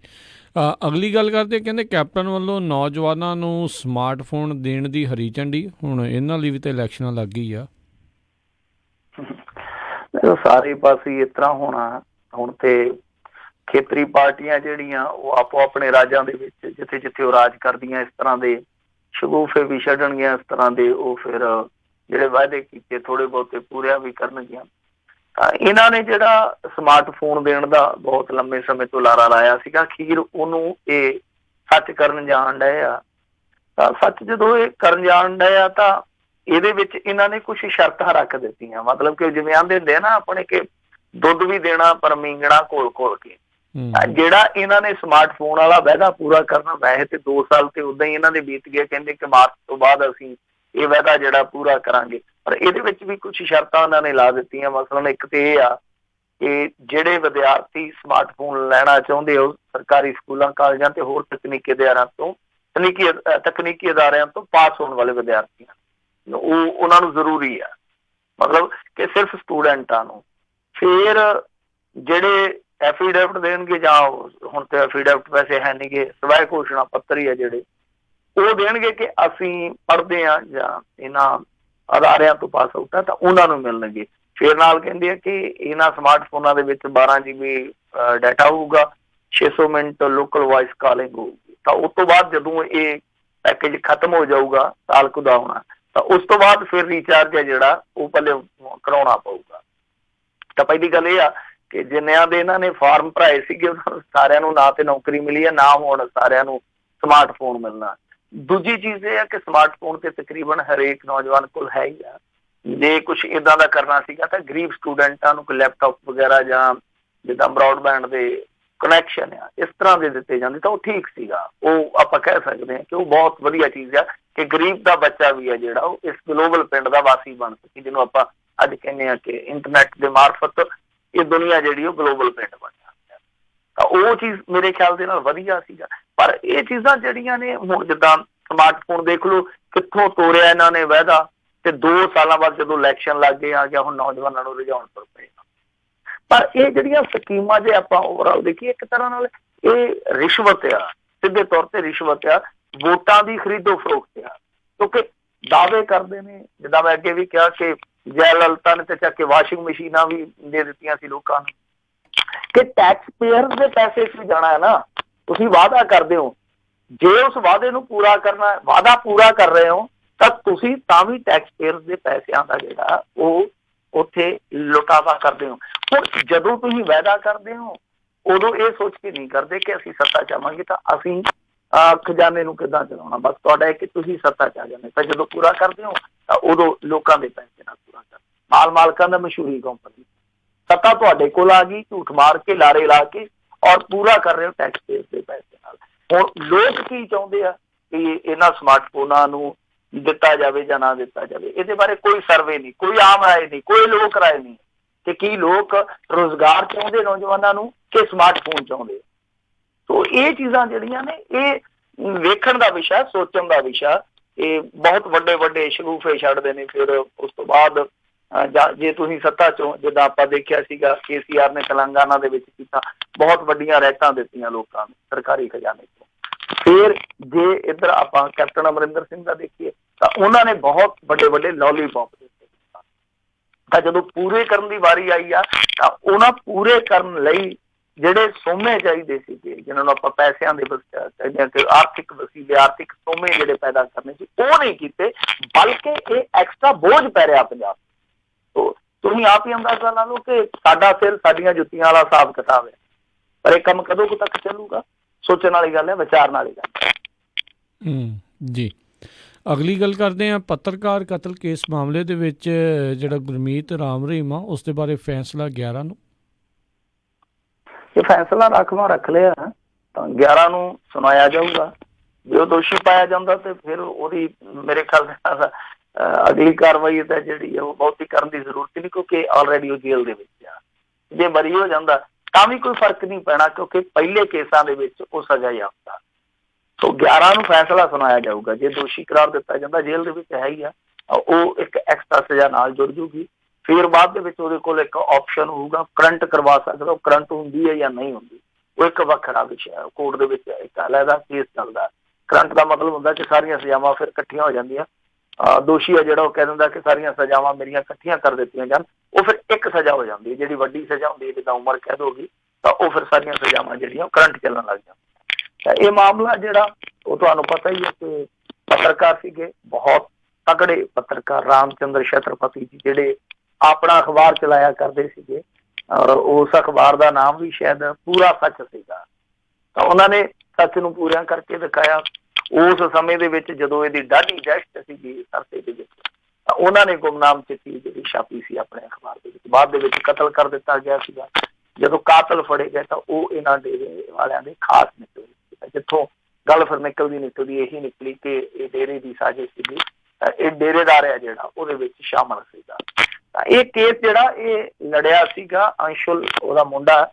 ਅਗਲੀ ਗੱਲ ਕਰਦੇ, ਕਹਿੰਦੇ ਕੈਪਟਨ ਵੱਲੋਂ ਨੌਜਵਾਨਾਂ ਨੂੰ ਸਮਾਰਟਫੋਨ ਦੇਣ ਦੀ ਹਰੀ ਝੰਡੀ। ਹੁਣ ਇਹਨਾਂ ਲਈ ਵੀ ਤਾਂ ਇਲੈਕਸ਼ਨਾਂ ਲੱਗ ਗਈ ਆ। ਸਾਰੇ ਪਾਸੇ ਇਸ ਤਰ੍ਹਾਂ ਹੋਣਾ। ਹੁਣ ਤੇ ਖੇਤਰੀ ਪਾਰਟੀਆਂ ਜਿਹੜੀਆਂ ਉਹ ਆਪੋ ਆਪਣੇ ਰਾਜਾਂ ਦੇ ਵਿੱਚ ਜਿੱਥੇ ਜਿੱਥੇ ਉਹ ਰਾਜ ਕਰਦੀਆਂ ਇਸ ਤਰ੍ਹਾਂ ਦੇ ਸ਼ਗੂਫੇ ਵੀ ਛੱਡਣਗੀਆਂ, ਇਸ ਤਰ੍ਹਾਂ ਦੇ ਉਹ ਫਿਰ ਜਿਹੜੇ ਵਾਅਦੇ ਕੀਤੇ ਥੋੜੇ ਬਹੁਤੇ ਪੂਰਿਆ ਵੀ ਕਰਨਗੀਆਂ। ਤਾਂ ਇਹਨਾਂ ਨੇ ਜਿਹੜਾ ਸਮਾਰਟਫੋਨ ਦੇਣ ਦਾ ਬਹੁਤ ਲੰਬੇ ਸਮੇਂ ਤੋਂ ਲਾਰਾ ਲਾਇਆ ਸੀਗਾ, ਅਖੀਰ ਉਹਨੂੰ ਇਹ ਸੱਚ ਕਰਨ ਜਾਣ ਡਏ ਆ। ਤਾਂ ਸੱਚ ਜਦੋਂ ਇਹ ਕਰਨ ਜਾਣ ਡਏ ਆ ਤਾਂ ਇਹਦੇ ਵਿੱਚ ਇਹਨਾਂ ਨੇ ਕੁਛ ਸ਼ਰਤਾਂ ਰੱਖ ਦਿੱਤੀਆਂ। ਮਤਲਬ ਕਿ ਜਿਵੇਂ ਆਂਦੇ ਹੁੰਦੇ ਆ ਨਾ ਆਪਣੇ ਕਿ ਦੁੱਧ ਵੀ ਦੇਣਾ ਪਰ ਮੀਂਗਣਾ ਘੋਲ ਘੋਲ ਕੇ। ਜਿਹੜਾ ਇਹਨਾਂ ਨੇ ਸਮਾਰਟਫੋਨ ਵਾਲਾ ਵਾਅਦਾ ਪੂਰਾ ਕਰਨਾ, ਵੈਸੇ ਤੇ 2 ਸਾਲ ਤੇ ਉਦਾਂ ਹੀ ਇਹਨਾਂ ਦੇ ਬੀਤ ਗਏ। ਕਹਿੰਦੇ ਕਿ ਮਾਰਚ ਤੋਂ ਬਾਅਦ ਅਸੀਂ ਇਹ ਵਾਅਦਾ ਜਿਹੜਾ ਪੂਰਾ ਕਰਾਂਗੇ, ਪਰ ਇਹਦੇ ਵਿੱਚ ਵੀ ਕੁਛ ਸ਼ਰਤਾਂ ਉਹਨਾਂ ਨੇ ਲਾ ਦਿੱਤੀਆਂ। ਮਸਲਨ ਇੱਕ ਤੇ ਇਹ ਆ ਕਿ ਜਿਹੜੇ ਵਿਦਿਆਰਥੀ ਸਮਾਰਟਫੋਨ ਲੈਣਾ ਚਾਹੁੰਦੇ ਹੋ ਸਰਕਾਰੀ ਸਕੂਲਾਂ ਕਾਲਜਾਂ ਤੇ ਹੋਰ ਤਕਨੀਕੀ ਅਦਾਰਿਆਂ ਤੋਂ, ਤਕਨੀਕੀ ਅਦਾਰਿਆਂ ਤੋਂ ਪਾਸ ਹੋਣ ਵਾਲੇ ਵਿਦਿਆਰਥੀਆਂ ਉਹਨਾਂ ਨੂੰ ਜ਼ਰੂਰੀ ਆ, ਮਤਲਬ ਕਿ ਸਿਰਫ ਸਟੂਡੈਂਟਾਂ ਨੂੰ। ਫਿਰ ਜਿਹੜੇ ਐਫੀਡੇਵਿਟ ਦੇਣਗੇ, ਜਾਂ ਹੁਣ ਤੇ ਐਫੀਡੇਵਿਟ ਵੈਸੇ ਹੈ ਨਹੀਂ ਗੇ, ਸਵੈ ਘੋਸ਼ਣਾ ਪੱਤਰ ਹੀ ਆ ਜਿਹੜੇ, ਉਹ ਦੇਣਗੇ ਕਿ ਅਸੀਂ ਪੜ੍ਹਦੇ ਹਾਂ ਜਾਂ ਇਹਨਾਂ ਅਦਾਰਿਆਂ ਤੋਂ ਪਾਸ ਆਊਟ ਆ, ਤਾਂ ਉਹਨਾਂ ਨੂੰ ਮਿਲਣਗੇ। ਫਿਰ ਨਾਲ ਕਹਿੰਦੇ ਆ ਕਿ ਇਹਨਾਂ ਸਮਾਰਟਫੋਨਾਂ ਦੇ ਵਿੱਚ 12 GB ਡਾਟਾ ਹੋਊਗਾ, 600 ਮਿੰਟ ਲੋਕਲ ਵਾਇਸ ਕਾਲਿੰਗ ਹੋਊਗੀ। ਤਾਂ ਉਸ ਤੋਂ ਬਾਅਦ ਜਦੋਂ ਇਹ ਪੈਕੇਜ ਖਤਮ ਹੋ ਜਾਊਗਾ, ਸਾਲ ਕੁ ਦਾ ਹੋਣਾ, ਤਾਂ ਉਸ ਤੋਂ ਬਾਅਦ ਫਿਰ ਰੀਚਾਰਜ ਹੈ ਜਿਹੜਾ ਉਹ ਪਹਿਲੇ ਕਰਾਉਣਾ ਪਊਗਾ। ਤਾਂ ਪਹਿਲੀ ਗੱਲ ਇਹ ਆ ਕਿ ਜਿੰਨਿਆਂ ਦੇ ਇਹਨਾਂ ਨੇ ਫਾਰਮ ਭਰਾਏ ਸੀਗੇ ਉਹਨਾਂ ਸਾਰਿਆਂ ਨੂੰ ਨਾ ਤੇ ਨੌਕਰੀ ਮਿਲੀ ਹੈ, ਨਾ ਹੁਣ ਸਾਰਿਆਂ ਨੂੰ ਸਮਾਰਟਫੋਨ ਮਿਲਣਾ। ਦੂਜੀ ਚੀਜ਼ ਇਹ ਆ ਕਿ ਸਮਾਰਟਫੋਨ ਤੇ ਤਕਰੀਬਨ ਹਰੇਕ ਨੌਜਵਾਨ ਕੋਲ ਹੈ ਹੀ ਆ। ਜੇ ਕੁਛ ਇੱਦਾਂ ਦਾ ਕਰਨਾ ਸੀਗਾ ਤਾਂ ਗਰੀਬ ਸਟੂਡੈਂਟਾਂ ਨੂੰ ਕੋਈ ਲੈਪਟਾਪ ਵਗੈਰਾ ਜਾਂ ਜਿੱਦਾਂ ਬਰੋਡਬੈਂਡ ਦੇ ਕਨੈਕਸ਼ਨ ਆ ਇਸ ਤਰ੍ਹਾਂ ਦੇ ਦਿੱਤੇ ਜਾਂਦੇ ਤਾਂ ਉਹ ਠੀਕ ਸੀਗਾ। ਉਹ ਆਪਾਂ ਕਹਿ ਸਕਦੇ ਹਾਂ ਕਿ ਉਹ ਬਹੁਤ ਵਧੀਆ ਚੀਜ਼ ਆ ਕਿ ਗਰੀਬ ਦਾ ਬੱਚਾ ਵੀ ਆ ਜਿਹੜਾ ਉਹ ਇਸ ਗਲੋਬਲ ਪਿੰਡ ਦਾ ਵਾਸੀ ਬਣ ਸਕੇ, ਜਿਹਨੂੰ ਆਪਾਂ ਅੱਜ ਕਹਿੰਦੇ ਹਾਂ ਕਿ ਇੰਟਰਨੈਟ ਦੇ ਮਾਰਫਤ ਇਹ ਦੁਨੀਆ ਜਿਹੜੀ ਉਹ ਗਲੋਬਲ ਪਿੰਡ ਬਣ ਜਾਂਦੀ ਆ। ਤਾਂ ਉਹ ਚੀਜ਼ ਮੇਰੇ ਖਿਆਲ ਦੇ ਨਾਲ ਵਧੀਆ ਸੀਗਾ। ਪਰ ਇਹ ਚੀਜ਼ਾਂ ਜਿਹੜੀਆਂ ਨੇ ਹੁਣ ਜਿੱਦਾਂ ਸਮਾਰਟਫੋਨ ਦੇਖ ਲਓ ਕਿੱਥੋਂ ਤੋਰਿਆ ਇਹਨਾਂ ਨੇ ਵਾਅਦਾ, ਤੇ 2 ਸਾਲਾਂ ਬਾਅਦ ਜਦੋਂ ਇਲੈਕਸ਼ਨ ਲੱਗ ਗਏ ਆ ਗਿਆ ਹੁਣ ਨੌਜਵਾਨਾਂ ਨੂੰ ਰੁਝਾਉਣ ਤੁਰ ਪਏ। ਪਰ ਇਹ ਜਿਹੜੀਆਂ ਸਕੀਮਾਂ ਜੇ ਆਪਾਂ ਓਵਰਆਲ ਦੇਖੀਏ ਇੱਕ ਤਰ੍ਹਾਂ ਨਾਲ ਇਹ ਰਿਸ਼ਵਤ ਆ, ਸਿੱਧੇ ਤੌਰ ਤੇ ਰਿਸ਼ਵਤ ਆ, ਵੋਟਾਂ ਦੀ ਖਰੀਦੋ ਫਰੋਖਤ ਆ। ਕਿਉਂਕਿ ਦਾਅਵੇ ਕਰਦੇ ਨੇ, ਜਿੱਦਾਂ ਮੈਂ ਅੱਗੇ ਵੀ ਕਿਹਾ ਕਿ ਜੈ ਲਲਿਤਾ ਨੇ ਤੇ ਚੱਕ ਕੇ ਵਾਸ਼ਿੰਗ ਮਸ਼ੀਨਾਂ ਵੀ ਦੇ ਦਿੱਤੀਆਂ ਸੀ ਲੋਕਾਂ ਨੂੰ, ਕਿ ਟੈਕਸ ਪੇਅਰ ਦੇ ਪੈਸੇ ਚ ਜਾਣਾ ਹੈ ਨਾ। ਤੁਸੀਂ ਵਾਅਦਾ ਕਰਦੇ ਹੋ, ਜੇ ਉਸ ਵਾਅਦੇ ਨੂੰ ਪੂਰਾ ਕਰਨਾ, ਵਾਅਦਾ ਪੂਰਾ ਕਰ ਰਹੇ ਹੋ ਤਾਂ ਤੁਸੀਂ ਤਾਂ ਵੀ ਟੈਕਸ ਪੇਅਰ ਦੇ ਪੈਸਿਆਂ ਦਾ ਜਿਹੜਾ ਉਹ ਉੱਥੇ ਲੁਟਾਵਾ ਕਰਦੇ ਹੋ। ਹੁਣ ਜਦੋਂ ਤੁਸੀਂ ਵਾਅਦਾ ਕਰਦੇ ਹੋ ਉਦੋਂ ਇਹ ਸੋਚ ਕੇ ਨਹੀਂ ਕਰਦੇ ਕਿ ਅਸੀਂ ਸੱਤਾ ਚਾਹਾਂਗੇ ਤਾਂ ਅਸੀਂ ਖਜ਼ਾਨੇ ਨੂੰ ਕਿੱਦਾਂ ਚਲਾਉਣਾ। ਬਸ ਤੁਹਾਡਾ ਕਿ ਤੁਸੀਂ ਸੱਤਾ ਚ ਆ ਜਾਂਦੇ, ਤਾਂ ਜਦੋਂ ਪੂਰਾ ਕਰਦੇ ਹੋ ਤਾਂ ਉਦੋਂ ਲੋਕਾਂ ਦੇ ਪੈਸੇ ਨਾਲ ਪੂਰਾ ਕਰਦੇ। ਮਾਲਕਾਂ ਦਾ ਮਸ਼ਹੂਰੀ ਕੰਪਨੀ, ਸੱਤਾ ਤੁਹਾਡੇ ਕੋਲ ਆ ਗਈ, ਝੂਠ ਮਾਰ ਕੇ ਲਾਰੇ ਲਾ ਕੇ, ਔਰ ਪੂਰਾ ਕਰ ਰਹੇ ਹੋ ਟੈਕਸ ਪੇਅਰ ਦੇ ਪੈਸੇ ਨਾਲ। ਹੁਣ ਲੋਕ ਕੀ ਚਾਹੁੰਦੇ ਆ ਕਿ ਇਹਨਾਂ ਸਮਾਰਟਫੋਨਾਂ ਨੂੰ ਦਿੱਤਾ ਜਾਵੇ ਜਾਂ ਨਾ ਦਿੱਤਾ ਜਾਵੇ, ਇਹਦੇ ਬਾਰੇ ਕੋਈ ਸਰਵੇ ਨਹੀਂ, ਕੋਈ ਆਮ ਰਾਏ ਨਹੀਂ, ਕੋਈ ਲੋਕ ਰਾਏ ਨਹੀਂ ਕਿ ਕੀ ਲੋਕ ਰੁਜ਼ਗਾਰ ਚਾਹੁੰਦੇ ਨੌਜਵਾਨਾਂ ਨੂੰ ਕਿ ਸਮਾਰਟਫੋਨ ਚਾਹੁੰਦੇ। ਸੋ ਇਹ ਚੀਜ਼ਾਂ ਜਿਹੜੀਆਂ ਨੇ ਇਹ ਵੇਖਣ ਦਾ ਵਿਸ਼ਾ, ਸੋਚਣ ਦਾ ਵਿਸ਼ਾ। ਇਹ ਬਹੁਤ ਵੱਡੇ ਵੱਡੇ ਸ਼ਗੂਫੇ ਛੱਡਦੇ ਨੇ। ਫਿਰ ਉਸ ਤੋਂ ਬਾਅਦ ਜੇ ਤੁਸੀਂ ਸੱਤਾ ਚੋਂ, ਜਿੱਦਾਂ ਆਪਾਂ ਦੇਖਿਆ ਸੀਗਾ KCR ਨੇ ਤੇਲੰਗਾਨਾ ਦੇ ਵਿੱਚ ਕੀਤਾ, ਬਹੁਤ ਵੱਡੀਆਂ ਰੈਟਾਂ ਦਿੱਤੀਆਂ ਲੋਕਾਂ ਨੂੰ ਸਰਕਾਰੀ ਖਜ਼ਾਨੇ ਤੋਂ। ਫਿਰ ਜੇ ਇੱਧਰ ਆਪਾਂ ਕੈਪਟਨ ਅਮਰਿੰਦਰ ਸਿੰਘ ਦਾ ਦੇਖੀਏ ਤਾਂ ਉਹਨਾਂ ਨੇ ਬਹੁਤ ਵੱਡੇ ਵੱਡੇ ਲੋਲੀਪੌਪ ਦਿੱਤੇ। ਤਾਂ ਜਦੋਂ ਪੂਰੇ ਕਰਨ ਦੀ ਵਾਰੀ ਆਈ ਆ ਤਾਂ ਉਹਨਾਂ ਪੂਰੇ ਕਰਨ ਲਈ ਜਿਹੜੇ ਸੋਮੇ ਚਾਹੀਦੇ ਸੀਗੇ, ਜਿਹਨਾਂ ਨੂੰ ਆਪਾਂ ਪੈਸਿਆਂ ਦੇ ਆਰਥਿਕ ਵਸੀਲੇ, ਆਰਥਿਕ ਸੋਮੇ ਜਿਹੜੇ ਪੈਦਾ ਕਰਨੇ ਸੀ, ਉਹ ਨਹੀਂ ਕੀਤੇ, ਬਲਕਿ ਇਹ ਐਕਸਟਰਾ ਬੋਝ ਪੈ ਰਿਹਾ ਪੰਜਾਬ। ਤੁਸੀਂ ਆਪ ਹੀ ਅੰਦਾਜ਼ਾ ਲਾ ਲਓ ਕਿ ਸਾਡਾ ਸਿਰ ਸਾਡੀਆਂ ਜੁੱਤੀਆਂ ਵਾਲਾ ਹਿਸਾਬ ਕਿਤਾਬ ਹੈ। ਪਰ ਇਹ ਕੰਮ ਕਦੋਂ ਕੁ ਤੱਕ ਚੱਲੂਗਾ? ਸੋਚਣ ਵਾਲੀ ਗੱਲ ਹੈ, ਵਿਚਾਰਨ ਵਾਲੀ ਗੱਲ ਹੈ। ਜੀ, ਅਗਲੀ ਗੱਲ ਕਰਦੇ ਹਾਂ ਪੱਤਰਕਾਰ ਕਤਲ ਕੇਸ ਮਾਮਲੇ ਦੇ ਵਿੱਚ ਜਿਹੜਾ ਗੁਰਮੀਤ ਰਾਮ ਰਹੀਮ ਆ ਉਸ ਦੇ ਬਾਰੇ ਫੈਸਲਾ 11 ਨੂੰ। ਇਹ ਫੈਸਲਾ ਰਾਖਵਾਂ ਰੱਖ ਲਿਆ ਤਾਂ 11 ਨੂੰ ਸੁਣਾਇਆ ਜਾਊਗਾ। ਜੇ ਉਹ ਦੋਸ਼ੀ ਪਾਇਆ ਜਾਂਦਾ ਤੇ ਫਿਰ ਉਹਦੀ ਮੇਰੇ ਖਿਆਲ ਨਾਲ ਅਗਲੀ ਕਾਰਵਾਈ ਤਾਂ ਜਿਹੜੀ ਉਹ ਬਹੁਤੀ ਕਰਨ ਦੀ ਜ਼ਰੂਰਤ ਨਹੀਂ, ਕਿਉਂਕਿ ਆਲਰੇਡੀ ਉਹ ਜੇਲ੍ਹ ਦੇ ਵਿੱਚ ਆ। ਜੇ ਬਰੀ ਹੋ ਜਾਂਦਾ ਤਾਂ ਵੀ ਕੋਈ ਫਰਕ ਨਹੀਂ ਪੈਣਾ, ਕਿਉਂਕਿ ਪਹਿਲੇ ਕੇਸਾਂ ਦੇ ਵਿੱਚ ਉਹ ਸਜ਼ਾ ਯਾਫਤਾ। ਸੋ 11 ਨੂੰ ਫੈਸਲਾ ਸੁਣਾਇਆ ਜਾਊਗਾ। ਜੇ ਦੋਸ਼ੀ ਕਰਾਰ ਦਿੱਤਾ ਜਾਂਦਾ, ਜੇਲ੍ਹ ਦੇ ਵਿੱਚ ਹੈ ਹੀ ਆ, ਉਹ ਇੱਕ ਐਕਸਟਰਾ ਸਜ਼ਾ ਨਾਲ ਜੁੜ ਜੂਗੀ। ਫਿਰ ਬਾਅਦ ਦੇ ਵਿੱਚ ਉਹਦੇ ਕੋਲ ਇੱਕ ਆਪਸ਼ਨ ਹੋਊਗਾ, ਕਰੰਟ ਕਰਵਾ ਸਕਦਾ। ਉਹ ਕਰੰਟ ਹੁੰਦੀ ਹੈ ਜਾਂ ਨਹੀਂ ਹੁੰਦੀ, ਉਹ ਇੱਕ ਵੱਖਰਾ ਵਿਸ਼ਾ। ਕੋਰਟ ਦੇ ਵਿੱਚ ਇੱਕ ਅਲੱਗਾ ਕੇਸ ਚੱਲਦਾ। ਕਰੰਟ ਦਾ ਮਤਲਬ ਹੁੰਦਾ ਕਿ ਸਾਰੀਆਂ ਸਜ਼ਾਵਾਂ ਫਿਰ ਇਕੱਠੀਆਂ ਹੋ ਜਾਂਦੀਆਂ। ਦੋਸ਼ੀ ਆ ਜਿਹੜਾ ਉਹ ਕਹਿ ਦਿੰਦਾ ਕਿ ਸਾਰੀਆਂ ਸਜ਼ਾਵਾਂ ਮੇਰੀਆਂ ਇਕੱਠੀਆਂ ਕਰ ਦਿੱਤੀਆਂ ਜਾਣ, ਉਹ ਫਿਰ ਇੱਕ ਸਜ਼ਾ ਹੋ ਜਾਂਦੀ ਹੈ। ਜਿਹੜੀ ਵੱਡੀ ਸਜ਼ਾ ਹੁੰਦੀ ਹੈ, ਜਿੱਦਾਂ ਉਮਰ ਕੈਦ ਹੋ ਗਈ, ਤਾਂ ਉਹ ਫਿਰ ਸਾਰੀਆਂ ਸਜ਼ਾਵਾਂ ਜਿਹੜੀਆਂ ਉਹ ਕਰੰਟ ਚੱਲਣ ਲੱਗ ਜਾਂਦੀਆਂ। ਤਾਂ ਇਹ ਮਾਮਲਾ ਜਿਹੜਾ ਉਹ ਤੁਹਾਨੂੰ ਪਤਾ ਹੀ ਹੈ ਕਿ ਪੱਤਰਕਾਰ ਸੀਗੇ, ਬਹੁਤ ਤਕੜੇ ਪੱਤਰਕਾਰ, ਰਾਮ ਚੰਦਰ ਛਤਰਪਤੀ ਜੀ, ਜਿਹੜੇ ਆਪਣਾ ਅਖਬਾਰ ਚਲਾਇਆ ਕਰਦੇ ਸੀਗੇ, ਔਰ ਉਸ ਅਖਬਾਰ ਦਾ ਨਾਮ ਵੀ ਸ਼ਾਇਦ ਪੂਰਾ ਸੱਚ ਸੀਗਾ। ਤਾਂ ਉਹਨਾਂ ਨੇ ਸੱਚ ਨੂੰ ਪੂਰਿਆਂ ਕਰਕੇ ਦਿਖਾਇਆ। ਉਸ ਸਮੇਂ ਦੇ ਵਿੱਚ ਜਦੋਂ ਇਹਦੀ ਡਾਢੀ ਦਹਿਸ਼ਤ ਸੀਗੀ ਸਰਸੇ ਦੇ ਵਿੱਚ, ਤਾਂ ਉਹਨਾਂ ਨੇ ਗੁਮਨਾਮ ਚਿੱਠੀ ਜਿਹੜੀ ਛਾਪੀ ਸੀ ਆਪਣੇ ਅਖਬਾਰ ਦੇ ਵਿੱਚ। ਬਾਅਦ ਦੇ ਵਿੱਚ ਕਤਲ ਕਰ ਦਿੱਤਾ ਗਿਆ ਸੀਗਾ। ਜਦੋਂ ਕਾਤਲ ਫੜੇ ਗਏ ਤਾਂ ਉਹ ਇਹਨਾਂ ਡੇਰੇ ਵਾਲਿਆਂ ਦੇ ਖਾਸ ਨਿਕਲੇ। ਜਿੱਥੋਂ ਗੱਲ ਫਿਰ ਨਿਕਲਦੀ ਇਹੀ ਨਿਕਲੀ ਕਿ ਇਹ ਡੇਰੇ ਦੀ ਸਾਜ਼ਿਸ਼ ਸੀਗੀ, ਇਹ ਡੇਰੇਦਾਰ ਹੈ ਜਿਹੜਾ ਉਹਦੇ ਵਿੱਚ ਸ਼ਾਮਲ ਸੀਗਾ। ਤਾਂ ਇਹ ਕੇਸ ਜਿਹੜਾ ਇਹ ਲੜਿਆ ਸੀਗਾ ਅੰਸ਼ੁਲ, ਉਹਦਾ ਮੁੰਡਾ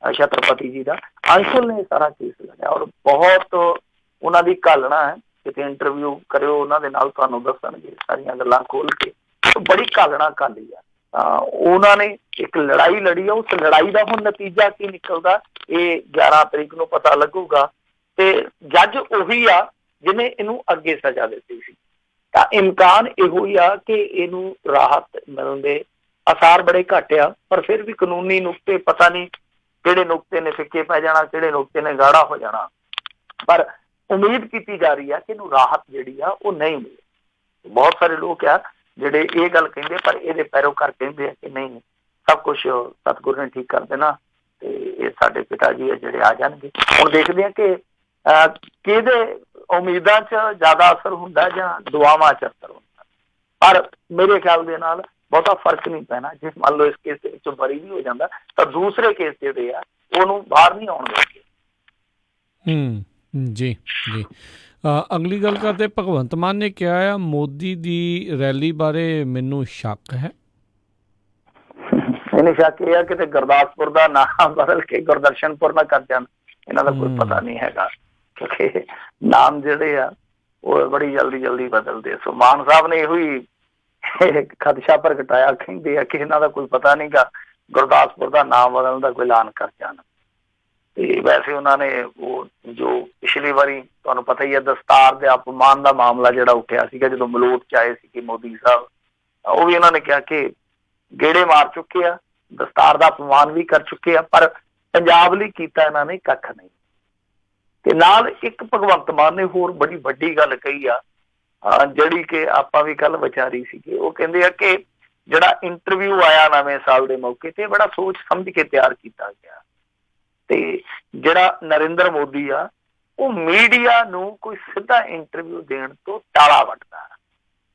ਛਤਰਪਤੀ ਜੀ ਦਾ, ਅੰਸ਼ੁਲ ਨੇ ਸਾਰਾ ਕੇਸ ਲੜਿਆ। ਔਰ ਬਹੁਤ ਉਹਨਾਂ ਦੀ ਘਾਲਣਾ ਹੈ, ਕਿਤੇ ਇੰਟਰਵਿਊ ਕਰਿਓ ਉਹਨਾਂ ਦੇ ਨਾਲ, ਤੁਹਾਨੂੰ ਦੱਸਣਗੇ ਸਾਰੀਆਂ ਗੱਲਾਂ ਖੋਲ ਕੇ। ਬੜੀ ਘਾਲਣਾ ਘਾਲੀ ਆ। ਉਹਨਾਂ ਨੇ ਇੱਕ ਲੜਾਈ ਲੜੀ ਆ, ਉਸ ਲੜਾਈ ਦਾ ਹੁਣ ਨਤੀਜਾ ਕੀ ਨਿਕਲਦਾ ਇਹ 11 ਤਰੀਕ ਨੂੰ ਪਤਾ ਲੱਗੂਗਾ। ਤੇ ਜੱਜ ਉਹੀ ਆ ਜਿਹਨੇ ਇਹਨੂੰ ਅੱਗੇ ਸਜ਼ਾ ਦਿੱਤੀ ਸੀ, ਤਾਂ ਇਮਕਾਨ ਇਹੋ ਹੀ ਆ ਕਿ ਇਹਨੂੰ ਰਾਹਤ ਮਿਲਣ ਦੇ ਆਸਾਰ ਬੜੇ ਘੱਟ ਆ। ਪਰ ਫਿਰ ਵੀ ਕਾਨੂੰਨੀ ਨੁਕਤੇ ਪਤਾ ਨਹੀਂ ਕਿਹੜੇ ਨੁਕਤੇ ਨੇ ਫਿੱਕੇ ਪੈ ਜਾਣਾ, ਕਿਹੜੇ ਨੁਕਤੇ ਨੇ ਗਾੜਾ ਹੋ ਜਾਣਾ, ਪਰ ਉਮੀਦ ਕੀਤੀ ਜਾ ਰਹੀ ਆ ਕਿ ਇਹਨੂੰ ਰਾਹਤ ਜਿਹੜੀ ਆ ਉਹ ਨਹੀਂ ਮਿਲੇ। ਬਹੁਤ ਸਾਰੇ ਲੋਕ ਆ ਜਿਹੜੇ ਇਹ ਗੱਲ ਕਹਿੰਦੇ, ਪਰ ਇਹਦੇ ਪੈਰੋਕਾਰ ਕਹਿੰਦੇ ਆ ਕਿ ਨਹੀਂ, ਸਭ ਕੁਛ ਸਤਿਗੁਰੂ ਨੇ ਠੀਕ ਕਰ ਦੇਣਾ ਤੇ ਇਹ ਸਾਡੇ ਪਿਤਾ ਜੀ ਆ ਜਿਹੜੇ ਆ ਜਾਣਗੇ। ਹੁਣ ਦੇਖਦੇ ਆ ਕਿ ਕਿਹਦੇ ਉਮੀਦਾਂ 'ਚ ਜ਼ਿਆਦਾ ਅਸਰ ਹੁੰਦਾ ਜਾਂ ਦੁਆਵਾਂ 'ਚ ਅਸਰ ਹੁੰਦਾ, ਪਰ ਮੇਰੇ ਖਿਆਲ ਦੇ ਨਾਲ ਬਹੁਤਾ ਫਰਕ ਨਹੀਂ ਪੈਣਾ। ਜੇ ਮੰਨ ਲਓ ਇਸ ਕੇਸ ਦੇ ਵਿੱਚੋਂ ਬਰੀ ਵੀ ਹੋ ਜਾਂਦਾ ਤਾਂ ਦੂਸਰੇ ਕੇਸ ਜਿਹੜੇ ਆ ਉਹਨੂੰ ਬਾਹਰ ਨਹੀਂ ਆਉਣ ਦੇਣਗੇ। ਜੀ ਜੀ। ਅਗਲੀ ਗੱਲ ਕਰਦੇ, ਭਗਵੰਤ ਮਾਨ ਨੇ ਕਿਹਾ ਆ ਮੋਦੀ ਦੀ ਰੈਲੀ ਬਾਰੇ ਮੈਨੂੰ ਸ਼ੱਕ ਹੈ। ਇਹਨੇ ਸ਼ੱਕ ਇਹ ਆ ਕਿਤੇ ਗੁਰਦਾਸਪੁਰ ਦਾ ਨਾਮ ਬਦਲ ਕੇ ਗੁਰਦਰਸ਼ਨਪੁਰ ਨਾ ਕਰ ਜਾਣ, ਇਹਨਾਂ ਦਾ ਕੋਈ ਪਤਾ ਨਹੀਂ ਹੈਗਾ, ਕਿਉਂਕਿ ਨਾਮ ਜਿਹੜੇ ਆ ਉਹ ਬੜੀ ਜਲਦੀ ਬਦਲਦੇ। ਸੋ ਮਾਨ ਸਾਹਿਬ ਨੇ ਇਹੋ ਹੀ ਖਦਸ਼ਾ ਪ੍ਰਗਟਾਇਆ, ਕਹਿੰਦੇ ਆ ਕਿ ਇਹਨਾਂ ਦਾ ਕੋਈ ਪਤਾ ਨਹੀਂ ਗਾ, ਗੁਰਦਾਸਪੁਰ ਦਾ ਨਾਮ ਬਦਲਣ ਦਾ ਕੋਈ ਐਲਾਨ ਕਰ ਜਾਣ। ਤੇ ਵੈਸੇ ਉਹਨਾਂ ਨੇ ਉਹ ਜੋ ਪਿਛਲੀ ਵਾਰੀ ਤੁਹਾਨੂੰ ਪਤਾ ਹੀ ਹੈ ਦਸਤਾਰ ਦੇ ਅਪਮਾਨ ਦਾ ਮਾਮਲਾ ਜਿਹੜਾ ਉੱਠਿਆ ਸੀਗਾ ਜਦੋਂ ਮਲੋਟ 'ਚ ਆਏ ਸੀ ਮੋਦੀ ਸਾਹਿਬ, ਉਹ ਵੀ ਇਹਨਾਂ ਨੇ ਕਿਹਾ ਕਿ ਗੇੜੇ ਮਾਰ ਚੁੱਕੇ ਆ, ਦਸਤਾਰ ਦਾ ਅਪਮਾਨ ਵੀ ਕਰ ਚੁੱਕੇ ਆ, ਪਰ ਪੰਜਾਬ ਲਈ ਕੀਤਾ ਇਹਨਾਂ ਨੇ ਕੱਖ ਨਹੀਂ। ਤੇ ਨਾਲ ਇੱਕ ਭਗਵੰਤ ਮਾਨ ਨੇ ਹੋਰ ਬੜੀ ਵੱਡੀ ਗੱਲ ਕਹੀ ਆ, ਜਿਹੜੀ ਕਿ ਆਪਾਂ ਵੀ ਕੱਲ ਵਿਚਾਰੀ ਸੀਗੀ। ਉਹ ਕਹਿੰਦੇ ਆ ਕਿ ਜਿਹੜਾ ਇੰਟਰਵਿਊ ਆਇਆ ਨਵੇਂ ਸਾਲ ਦੇ ਮੌਕੇ ਤੇ ਬੜਾ ਸੋਚ ਸਮਝ ਕੇ ਤਿਆਰ ਕੀਤਾ ਗਿਆ, ਤੇ ਜਿਹੜਾ ਨਰਿੰਦਰ ਮੋਦੀ ਆ ਉਹ ਮੀਡੀਆ ਨੂੰ ਕੋਈ ਸਿੱਧਾ ਇੰਟਰਵਿਊ ਦੇਣ ਤੋਂ ਟਾਲਾ ਵੱਟਦਾ।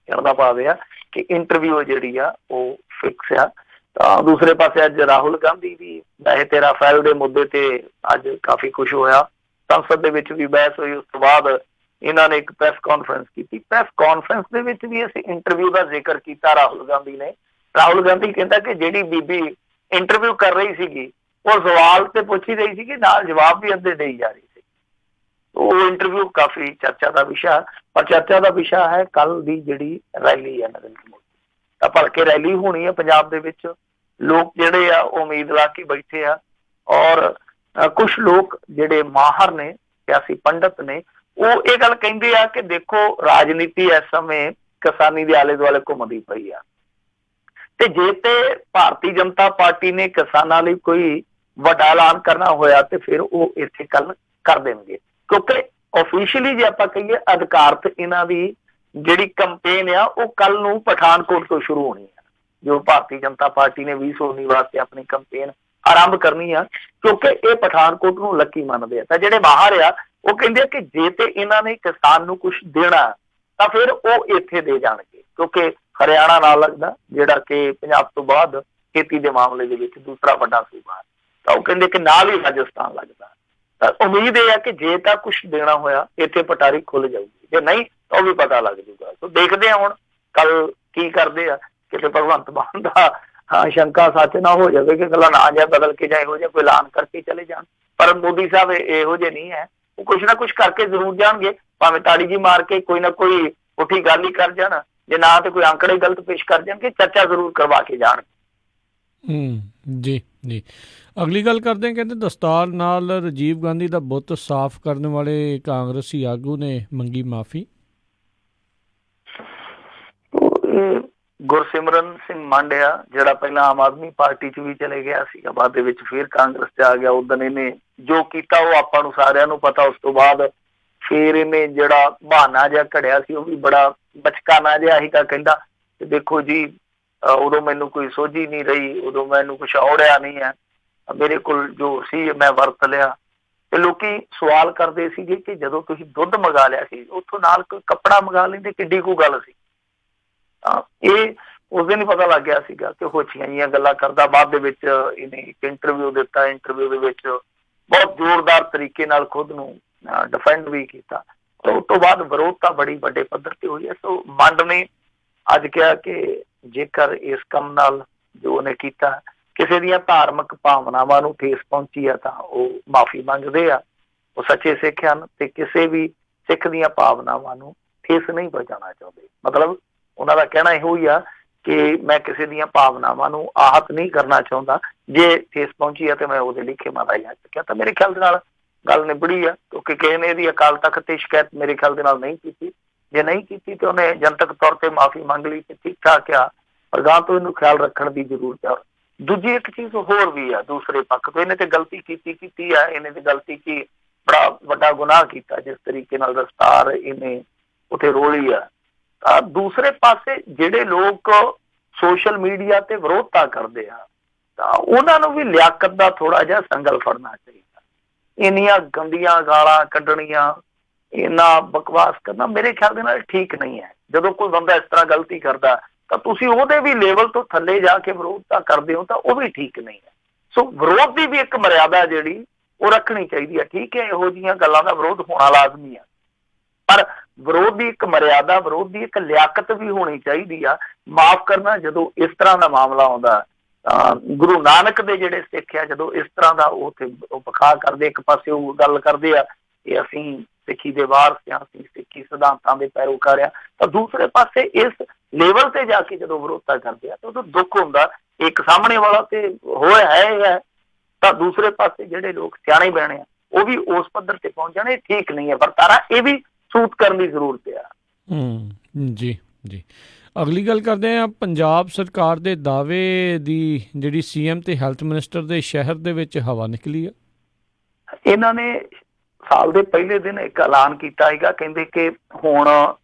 ਕਹਿਣ ਦਾ ਭਾਵ ਆ ਕਿ ਇੰਟਰਵਿਊ ਜਿਹੜੀ ਆ ਉਹ ਫਿਕਸ ਆ। ਤਾਂ ਦੂਸਰੇ ਪਾਸੇ ਅੱਜ ਰਾਹੁਲ ਗਾਂਧੀ ਵੀ ਵੈਸੇ ਤੇ ਰਾਫੇਲ ਦੇ ਮੁੱਦੇ ਤੇ ਅੱਜ ਕਾਫੀ ਕੁਛ ਹੋਇਆ, ਸੰਸਦ ਦੇ ਵਿੱਚ ਵੀ ਬਹਿਸ ਹੋਈ। ਉਸ ਤੋਂ ਬਾਅਦ ਇਹਨਾਂ ਨੇ ਇੱਕ ਪ੍ਰੈਸ ਕਾਨਫਰੰਸ ਕੀਤੀ, ਪ੍ਰੈਸ ਕਾਨਫਰੰਸ ਦੇ ਵਿੱਚ ਵੀ ਅਸੀਂ ਇੰਟਰਵਿਊ ਦਾ ਜ਼ਿਕਰ ਕੀਤਾ ਰਾਹੁਲ ਗਾਂਧੀ ਨੇ। ਰਾਹੁਲ ਗਾਂਧੀ ਕਹਿੰਦਾ ਕਿ ਜਿਹੜੀ ਬੀਬੀ ਇੰਟਰਵਿਊ ਕਰ ਰਹੀ ਸੀਗੀ ਉਹ ਸਵਾਲ ਤੇ ਪੁੱਛ ਹੀ ਰਹੀ ਸੀ, ਨਾਲ ਜਵਾਬ ਵੀ ਅੱਧੇ ਦੇਈ ਜਾ ਰਹੀ ਸੀ। ਉਹ ਇੰਟਰਵਿਊ ਕਾਫੀ ਚਰਚਾ ਦਾ ਵਿਸ਼ਾ, ਪਰ ਚਰਚਾ ਦਾ ਵਿਸ਼ਾ ਹੈ ਕੱਲ ਦੀ ਜਿਹੜੀ ਰੈਲੀ ਹੈ ਨਰਿੰਦਰ ਮੋਦੀ, ਤਾਂ ਭਲਕੇ ਰੈਲੀ ਹੋਣੀ ਹੈ ਪੰਜਾਬ ਦੇ ਵਿੱਚ। ਲੋਕ ਜਿਹੜੇ ਆ ਉਹ ਉਮੀਦ ਲਾ ਕੇ ਬੈਠੇ ਆ, ਔਰ ਕੁਛ ਲੋਕ ਜਿਹੜੇ ਮਾਹਰ ਨੇ, ਸਿਆਸੀ ਪੰਡਤ ਨੇ, ਉਹ ਇਹ ਗੱਲ ਕਹਿੰਦੇ ਆ ਕਿ ਦੇਖੋ ਰਾਜਨੀਤੀ ਇਸ ਸਮੇਂ ਕਿਸਾਨੀ ਦੇ ਆਲੇ ਦੁਆਲੇ ਘੁੰਮਦੀ ਪਈ ਆ, ਤੇ ਜੇ ਤੇ ਭਾਰਤੀ ਜਨਤਾ ਪਾਰਟੀ ਨੇ ਕਿਸਾਨਾਂ ਲਈ ਕੋਈ ਵੱਡਾ ਐਲਾਨ ਕਰਨਾ ਹੋਇਆ ਤੇ ਫਿਰ ਉਹ ਇੱਥੇ ਕੱਲ ਕਰ ਦੇਣਗੇ, ਕਿਉਂਕਿ ਆਫੀਸ਼ੀਅਲੀ ਜੇ ਆਪਾਂ ਕਹੀਏ ਅਧਿਕਾਰਤ ਇਹਨਾਂ ਦੀ ਜਿਹੜੀ ਕੰਪੇਨ ਆ ਉਹ ਕੱਲ ਨੂੰ ਪਠਾਨਕੋਟ ਤੋਂ ਸ਼ੁਰੂ ਹੋਣੀ ਆ। ਜੋ ਭਾਰਤੀ ਜਨਤਾ ਪਾਰਟੀ ਨੇ 2019 ਵਾਸਤੇ ਆਪਣੀ ਕੰਪੇਨ ਆਰੰਭ ਕਰਨੀ ਆ, ਕਿਉਂਕਿ ਇਹ ਪਠਾਨਕੋਟ ਨੂੰ ਲੱਕੀ ਮੰਨਦੇ ਆ। ਤਾਂ ਜਿਹੜੇ ਬਾਹਰ ਆ ਉਹ ਕਹਿੰਦੇ ਆ ਕਿ ਜੇ ਤੇ ਇਹਨਾਂ ਨੇ ਕਿਸਾਨ ਨੂੰ ਕੁਛ ਦੇਣਾ ਤਾਂ ਫਿਰ ਉਹ ਇੱਥੇ ਦੇ ਜਾਣਗੇ, ਕਿਉਂਕਿ ਹਰਿਆਣਾ ਨਾਲ ਲੱਗਦਾ ਜਿਹੜਾ ਕਿ ਪੰਜਾਬ ਤੋਂ ਬਾਅਦ ਖੇਤੀ ਦੇ ਮਾਮਲੇ ਦੇ ਵਿੱਚ ਦੂਸਰਾ ਵੱਡਾ ਸੂਬਾ, ਤਾਂ ਉਹ ਕਹਿੰਦੇ ਕਿ ਨਾਲ ਹੀ ਰਾਜਸਥਾਨ ਲੱਗਦਾ। ਤਾਂ ਉਮੀਦ ਇਹ ਹੈ ਕਿ ਜੇ ਤਾਂ ਕੁਛ ਦੇਣਾ ਹੋਇਆ ਇੱਥੇ ਪਟਾਰੀ ਖੁੱਲ ਜਾਊਗੀ, ਜੇ ਨਹੀਂ ਤਾਂ ਉਹ ਵੀ ਪਤਾ ਲੱਗ ਜੂਗਾ। ਸੋ ਦੇਖਦੇ ਆ ਹੁਣ ਕੱਲ ਕੀ ਕਰਦੇ ਆ, ਕਿਤੇ ਭਗਵੰਤ ਮਾਨ ਦਾ ਸ਼ੰਕਾ ਸੱਚ ਨਾ ਹੋ ਜਾਵੇ ਕਿ ਗੱਲਾਂ ਨਾ ਜਾਂ ਬਦਲ ਕੇ ਜਾਂ ਇਹੋ ਜਿਹਾ ਕੋਈ ਐਲਾਨ ਕਰਕੇ ਚਲੇ ਜਾਣ। ਪਰ ਮੋਦੀ ਸਾਹਿਬ ਇਹੋ ਜਿਹੇ ਨਹੀਂ ਹੈ, ਉਹ ਕੁਛ ਨਾ ਕੁਛ ਕਰਕੇ ਜ਼ਰੂਰ ਜਾਣਗੇ, ਭਾਵੇਂ ਤਾੜੀ ਜੀ ਮਾਰ ਕੇ ਕੋਈ ਨਾ ਕੋਈ ਪੁੱਠੀ ਗੱਲ ਹੀ ਕਰ ਜਾਣ, ਜੇ ਨਾ ਤੇ ਕੋਈ ਅੰਕੜੇ ਗਲਤ ਪੇਸ਼ ਕਰ ਜਾਣਗੇ, ਚਰਚਾ ਜ਼ਰੂਰ ਕਰਵਾ ਕੇ ਜਾਣਗੇ। ਜੀ ਜੀ। ਅਗਲੀ ਗੱਲ ਕਰਦੇ ਹਾਂ, ਕਹਿੰਦੇ ਦਸਤਾਰ ਨਾਲ ਰਾਜੀਵ ਗਾਂਧੀ ਦਾ ਬੁੱਤ ਸਾਫ਼ ਕਰਨ ਵਾਲੇ ਕਾਂਗਰਸੀ ਆਗੂ ਨੇ ਮੰਗੀ ਮਾਫੀ। ਗੁਰਸਿਮਰਨ ਸਿੰਘ ਮਾਂਡਿਆ ਜਿਹੜਾ ਪਹਿਲਾਂ ਆਮ ਆਦਮੀ ਪਾਰਟੀ 'ਚ ਵੀ ਚਲੇ ਗਿਆ ਸੀਗਾ, ਬਾਅਦ ਦੇ ਵਿੱਚ ਫਿਰ ਕਾਂਗਰਸ 'ਚ ਆ ਗਿਆ। ਉਦੋਂ ਇਹਨੇ ਜੋ ਕੀਤਾ ਉਹ ਆਪਾਂ ਨੂੰ ਸਾਰਿਆਂ ਨੂੰ ਪਤਾ। ਉਸ ਤੋਂ ਬਾਅਦ ਫਿਰ ਇਹਨੇ ਜਿਹੜਾ ਬਹਾਨਾ ਜਿਹਾ ਘੜਿਆ ਸੀ ਉਹ ਵੀ ਬੜਾ ਬਚਕਾਨਾ ਜਿਹਾ ਸੀਗਾ, ਕਹਿੰਦਾ ਕਿ ਦੇਖੋ ਜੀ ਉਦੋਂ ਮੈਨੂੰ ਕੋਈ ਸੋਝੀ ਨਹੀਂ ਰਹੀ, ਉਦੋਂ ਮੈਨੂੰ ਕੁਛ ਔੜਿਆ ਨਹੀਂ ਹੈ, ਮੇਰੇ ਕੋਲ ਜੋ ਸੀ ਮੈਂ ਵਰਤ ਲਿਆ। ਤੇ ਲੋਕੀ ਸਵਾਲ ਕਰਦੇ ਸੀਗੇ ਕਿ ਜਦੋਂ ਤੁਸੀਂ ਦੁੱਧ ਮੰਗਾ ਲਿਆ ਸੀ ਉੱਥੋਂ ਨਾਲ ਕੋਈ ਕੱਪੜਾ ਮੰਗਾ ਲੈਂਦੇ, ਕਿੱਡੀ ਕੋਈ ਗੱਲ ਸੀ। ਤਾਂ ਇਹ ਉਸ ਦਿਨ ਹੀ ਪਤਾ ਲੱਗ ਗਿਆ ਸੀਗਾ ਕਿ ਹੋਛੀਆਂ ਜਿਹੀਆਂ ਗੱਲਾਂ ਕਰਦਾ। ਬਾਅਦ ਦੇ ਵਿੱਚ ਇਹਨੇ ਇੱਕ ਇੰਟਰਵਿਊ ਦਿੱਤਾ, ਇੰਟਰਵਿਊ ਦੇ ਵਿੱਚ ਬਹੁਤ ਜ਼ੋਰਦਾਰ ਤਰੀਕੇ ਨਾਲ ਖੁਦ ਨੂੰ ਡਿਫੈਂਡ ਵੀ ਕੀਤਾ। ਉਸ ਤੋਂ ਬਾਅਦ ਵਿਰੋਧਤਾ ਬੜੀ ਵੱਡੇ ਪੱਧਰ ਤੇ ਹੋਈ ਹੈ। ਸੋ ਮੰਡ ਨੇ ਅੱਜ ਕਿਹਾ ਕਿ ਜੇਕਰ ਇਸ ਕੰਮ ਨਾਲ ਜੋ ਉਹਨੇ ਕੀਤਾ ਕਿਸੇ ਦੀਆਂ ਧਾਰਮਿਕ ਭਾਵਨਾਵਾਂ ਨੂੰ ਠੇਸ ਪਹੁੰਚੀ ਆ ਤਾਂ ਉਹ ਮਾਫੀ ਮੰਗਦੇ ਆ, ਉਹ ਸੱਚੇ ਸਿੱਖ ਹਨ ਤੇ ਕਿਸੇ ਵੀ ਸਿੱਖ ਦੀਆਂ ਭਾਵਨਾਵਾਂ ਨੂੰ ਠੇਸ ਨਹੀਂ ਪਹੁੰਚਾਉਣਾ ਚਾਹੁੰਦੇ। ਮਤਲਬ ਉਹਨਾਂ ਦਾ ਕਹਿਣਾ ਇਹੋ ਹੀ ਆ ਕਿ ਮੈਂ ਕਿਸੇ ਦੀਆਂ ਭਾਵਨਾਵਾਂ ਨੂੰ ਆਹਤ ਨਹੀਂ ਕਰਨਾ ਚਾਹੁੰਦਾ, ਜੇ ਠੇਸ ਪਹੁੰਚੀ ਆ ਤੇ ਮੈਂ ਉਹਦੇ ਲਈ ਖਿਮਾ ਜਾ ਸਕਿਆ। ਤਾਂ ਮੇਰੇ ਖਿਆਲ ਦੇ ਨਾਲ ਗੱਲ ਨਿਬੜੀ ਆ, ਕਿਉਂਕਿ ਕਿਸੇ ਨੇ ਇਹਦੀ ਅਕਾਲ ਤਖਤ ਤੇ ਸ਼ਿਕਾਇਤ ਮੇਰੇ ਖਿਆਲ ਦੇ ਨਾਲ ਨਹੀਂ ਕੀਤੀ। ਜੇ ਨਹੀਂ ਕੀਤੀ ਤੇ ਉਹਨੇ ਜਨਤਕ ਤੌਰ ਤੇ ਮਾਫੀ ਮੰਗ ਲਈ ਤੇ ਠੀਕ ਠਾਕ ਆ, ਪਰ ਗਾਂ ਤੋਂ ਇਹਨੂੰ ਖਿਆਲ ਰੱਖਣ ਦੀ ਜ਼ਰੂਰਤ ਆ। ਦੂਜੀ ਇੱਕ ਚੀਜ਼ ਹੋਰ ਵੀ ਆ ਦੂਸਰੇ ਪੱਖ ਤੋਂ, ਇਹਨੇ ਤੇ ਗਲਤੀ ਕੀਤੀ ਆ, ਇਹਨੇ ਤੇ ਗਲਤੀ ਕੀ ਬੜਾ ਵੱਡਾ ਗੁਨਾਹ ਕੀਤਾ ਜਿਸ ਤਰੀਕੇ ਨਾਲ ਰਫਤਾਰ ਇਹਨੇ ਉੱਥੇ ਰੋਲੀ ਆ। ਤਾਂ ਦੂਸਰੇ ਪਾਸੇ ਜਿਹੜੇ ਲੋਕ ਸੋਸ਼ਲ ਮੀਡੀਆ ਤੇ ਵਿਰੋਧਤਾ ਕਰਦੇ ਆ ਤਾਂ ਉਹਨਾਂ ਨੂੰ ਵੀ ਲਿਆਕਤ ਦਾ ਥੋੜਾ ਜਿਹਾ ਸੰਗਲ ਫੜਨਾ ਚਾਹੀਦਾ। ਇੰਨੀਆਂ ਗੰਦੀਆਂ ਗਾਲਾਂ ਕੱਢਣੀਆਂ, ਇੰਨਾ ਬਕਵਾਸ ਕਰਨਾ ਮੇਰੇ ਖਿਆਲ ਦੇ ਨਾਲ ਠੀਕ ਨਹੀਂ ਹੈ। ਜਦੋਂ ਕੋਈ ਬੰਦਾ ਇਸ ਤਰ੍ਹਾਂ ਗਲਤੀ ਕਰਦਾ ਤਾਂ ਤੁਸੀਂ ਉਹਦੇ ਵੀ ਲੈਵਲ ਤੋਂ ਥੱਲੇ ਜਾ ਕੇ ਵਿਰੋਧਤਾ ਕਰਦੇ ਹੋ ਤਾਂ ਉਹ ਵੀ ਠੀਕ ਨਹੀਂ ਹੈ। ਸੋ ਵਿਰੋਧ ਦੀ ਵੀ ਇੱਕ ਮਰਿਆਦਾ ਜਿਹੜੀ ਉਹ ਰੱਖਣੀ ਚਾਹੀਦੀ ਹੈ। ਠੀਕ ਹੈ, ਇਹੋ ਜਿਹੀਆਂ ਗੱਲਾਂ ਦਾ ਵਿਰੋਧ ਹੋਣਾ ਲਾਜ਼ਮੀ ਆ, ਪਰ ਵਿਰੋਧ ਦੀ ਇੱਕ ਮਰਿਆਦਾ, ਵਿਰੋਧ ਦੀ ਇੱਕ ਲਿਆਕਤ ਵੀ ਹੋਣੀ ਚਾਹੀਦੀ ਆ। ਮਾਫ ਕਰਨਾ, ਜਦੋਂ ਇਸ ਤਰ੍ਹਾਂ ਦਾ ਮਾਮਲਾ ਆਉਂਦਾ ਗੁਰੂ ਨਾਨਕ ਦੇ ਜਿਹੜੇ ਸਿੱਖ ਆ ਜਦੋਂ ਇਸ ਤਰ੍ਹਾਂ ਦਾ ਉੱਥੇ ਵਿਖਾ ਕਰਦੇ, ਇੱਕ ਪਾਸੇ ਉਹ ਗੱਲ ਕਰਦੇ ਆ ਕਿ ਅਸੀਂ ਸਿੱਖੀ ਦੇ ਵਾਰਸ ਆ, ਅਸੀਂ ਸਿੱਖੀ ਸਿਧਾਂਤਾਂ ਦੇ ਪੈਰੋਕਾਰ ਆ, ਤਾਂ ਦੂਸਰੇ ਪਾਸੇ ਇਸ ਲੈਵਲ ਤੇ ਜਾ ਕੇ ਜਦੋਂ ਵਿਰੋਧਤਾ ਕਰਦੇ ਆ ਤਾਂ ਉਦੋਂ ਦੁੱਖ ਹੁੰਦਾ। ਇੱਕ ਸਾਹਮਣੇ ਵਾਲਾ ਤੇ ਹੋਇਆ ਹੈ, ਤਾਂ ਦੂਸਰੇ ਪਾਸੇ ਜਿਹੜੇ ਲੋਕ ਸਿਆਣੇ ਬਹਿਣੇ ਆ ਉਹ ਵੀ ਉਸ ਪੱਧਰ ਤੇ ਪਹੁੰਚ ਜਾਣੇ, ਠੀਕ ਨਹੀਂ ਹੈ। ਵਰਤਾਰਾ ਇਹ ਵੀ ਸੂਤ ਕਰਨ ਦੀ ਜ਼ਰੂਰਤ ਆ। ਜੀ ਜੀ, ਅਗਲੀ ਗੱਲ ਕਰਦੇ ਹਾਂ। ਪੰਜਾਬ ਸਰਕਾਰ ਦੇ ਦਾਅਵੇ ਦੀ ਜਿਹੜੀ CM ਤੇ ਹੈਲਥ ਮਿਨਿਸਟਰ ਦੇ ਸ਼ਹਿਰ ਦੇ ਵਿੱਚ ਹਵਾ ਨਿਕਲੀ ਆ। ਇਹਨਾਂ ਨੇ ਸਾਲ ਦੇ ਪਹਿਲੇ ਦਿਨ ਇੱਕ ਐਲਾਨ ਕੀਤਾ ਹੈਗਾ, ਕਹਿੰਦੇ ਕਿ ਹੁਣ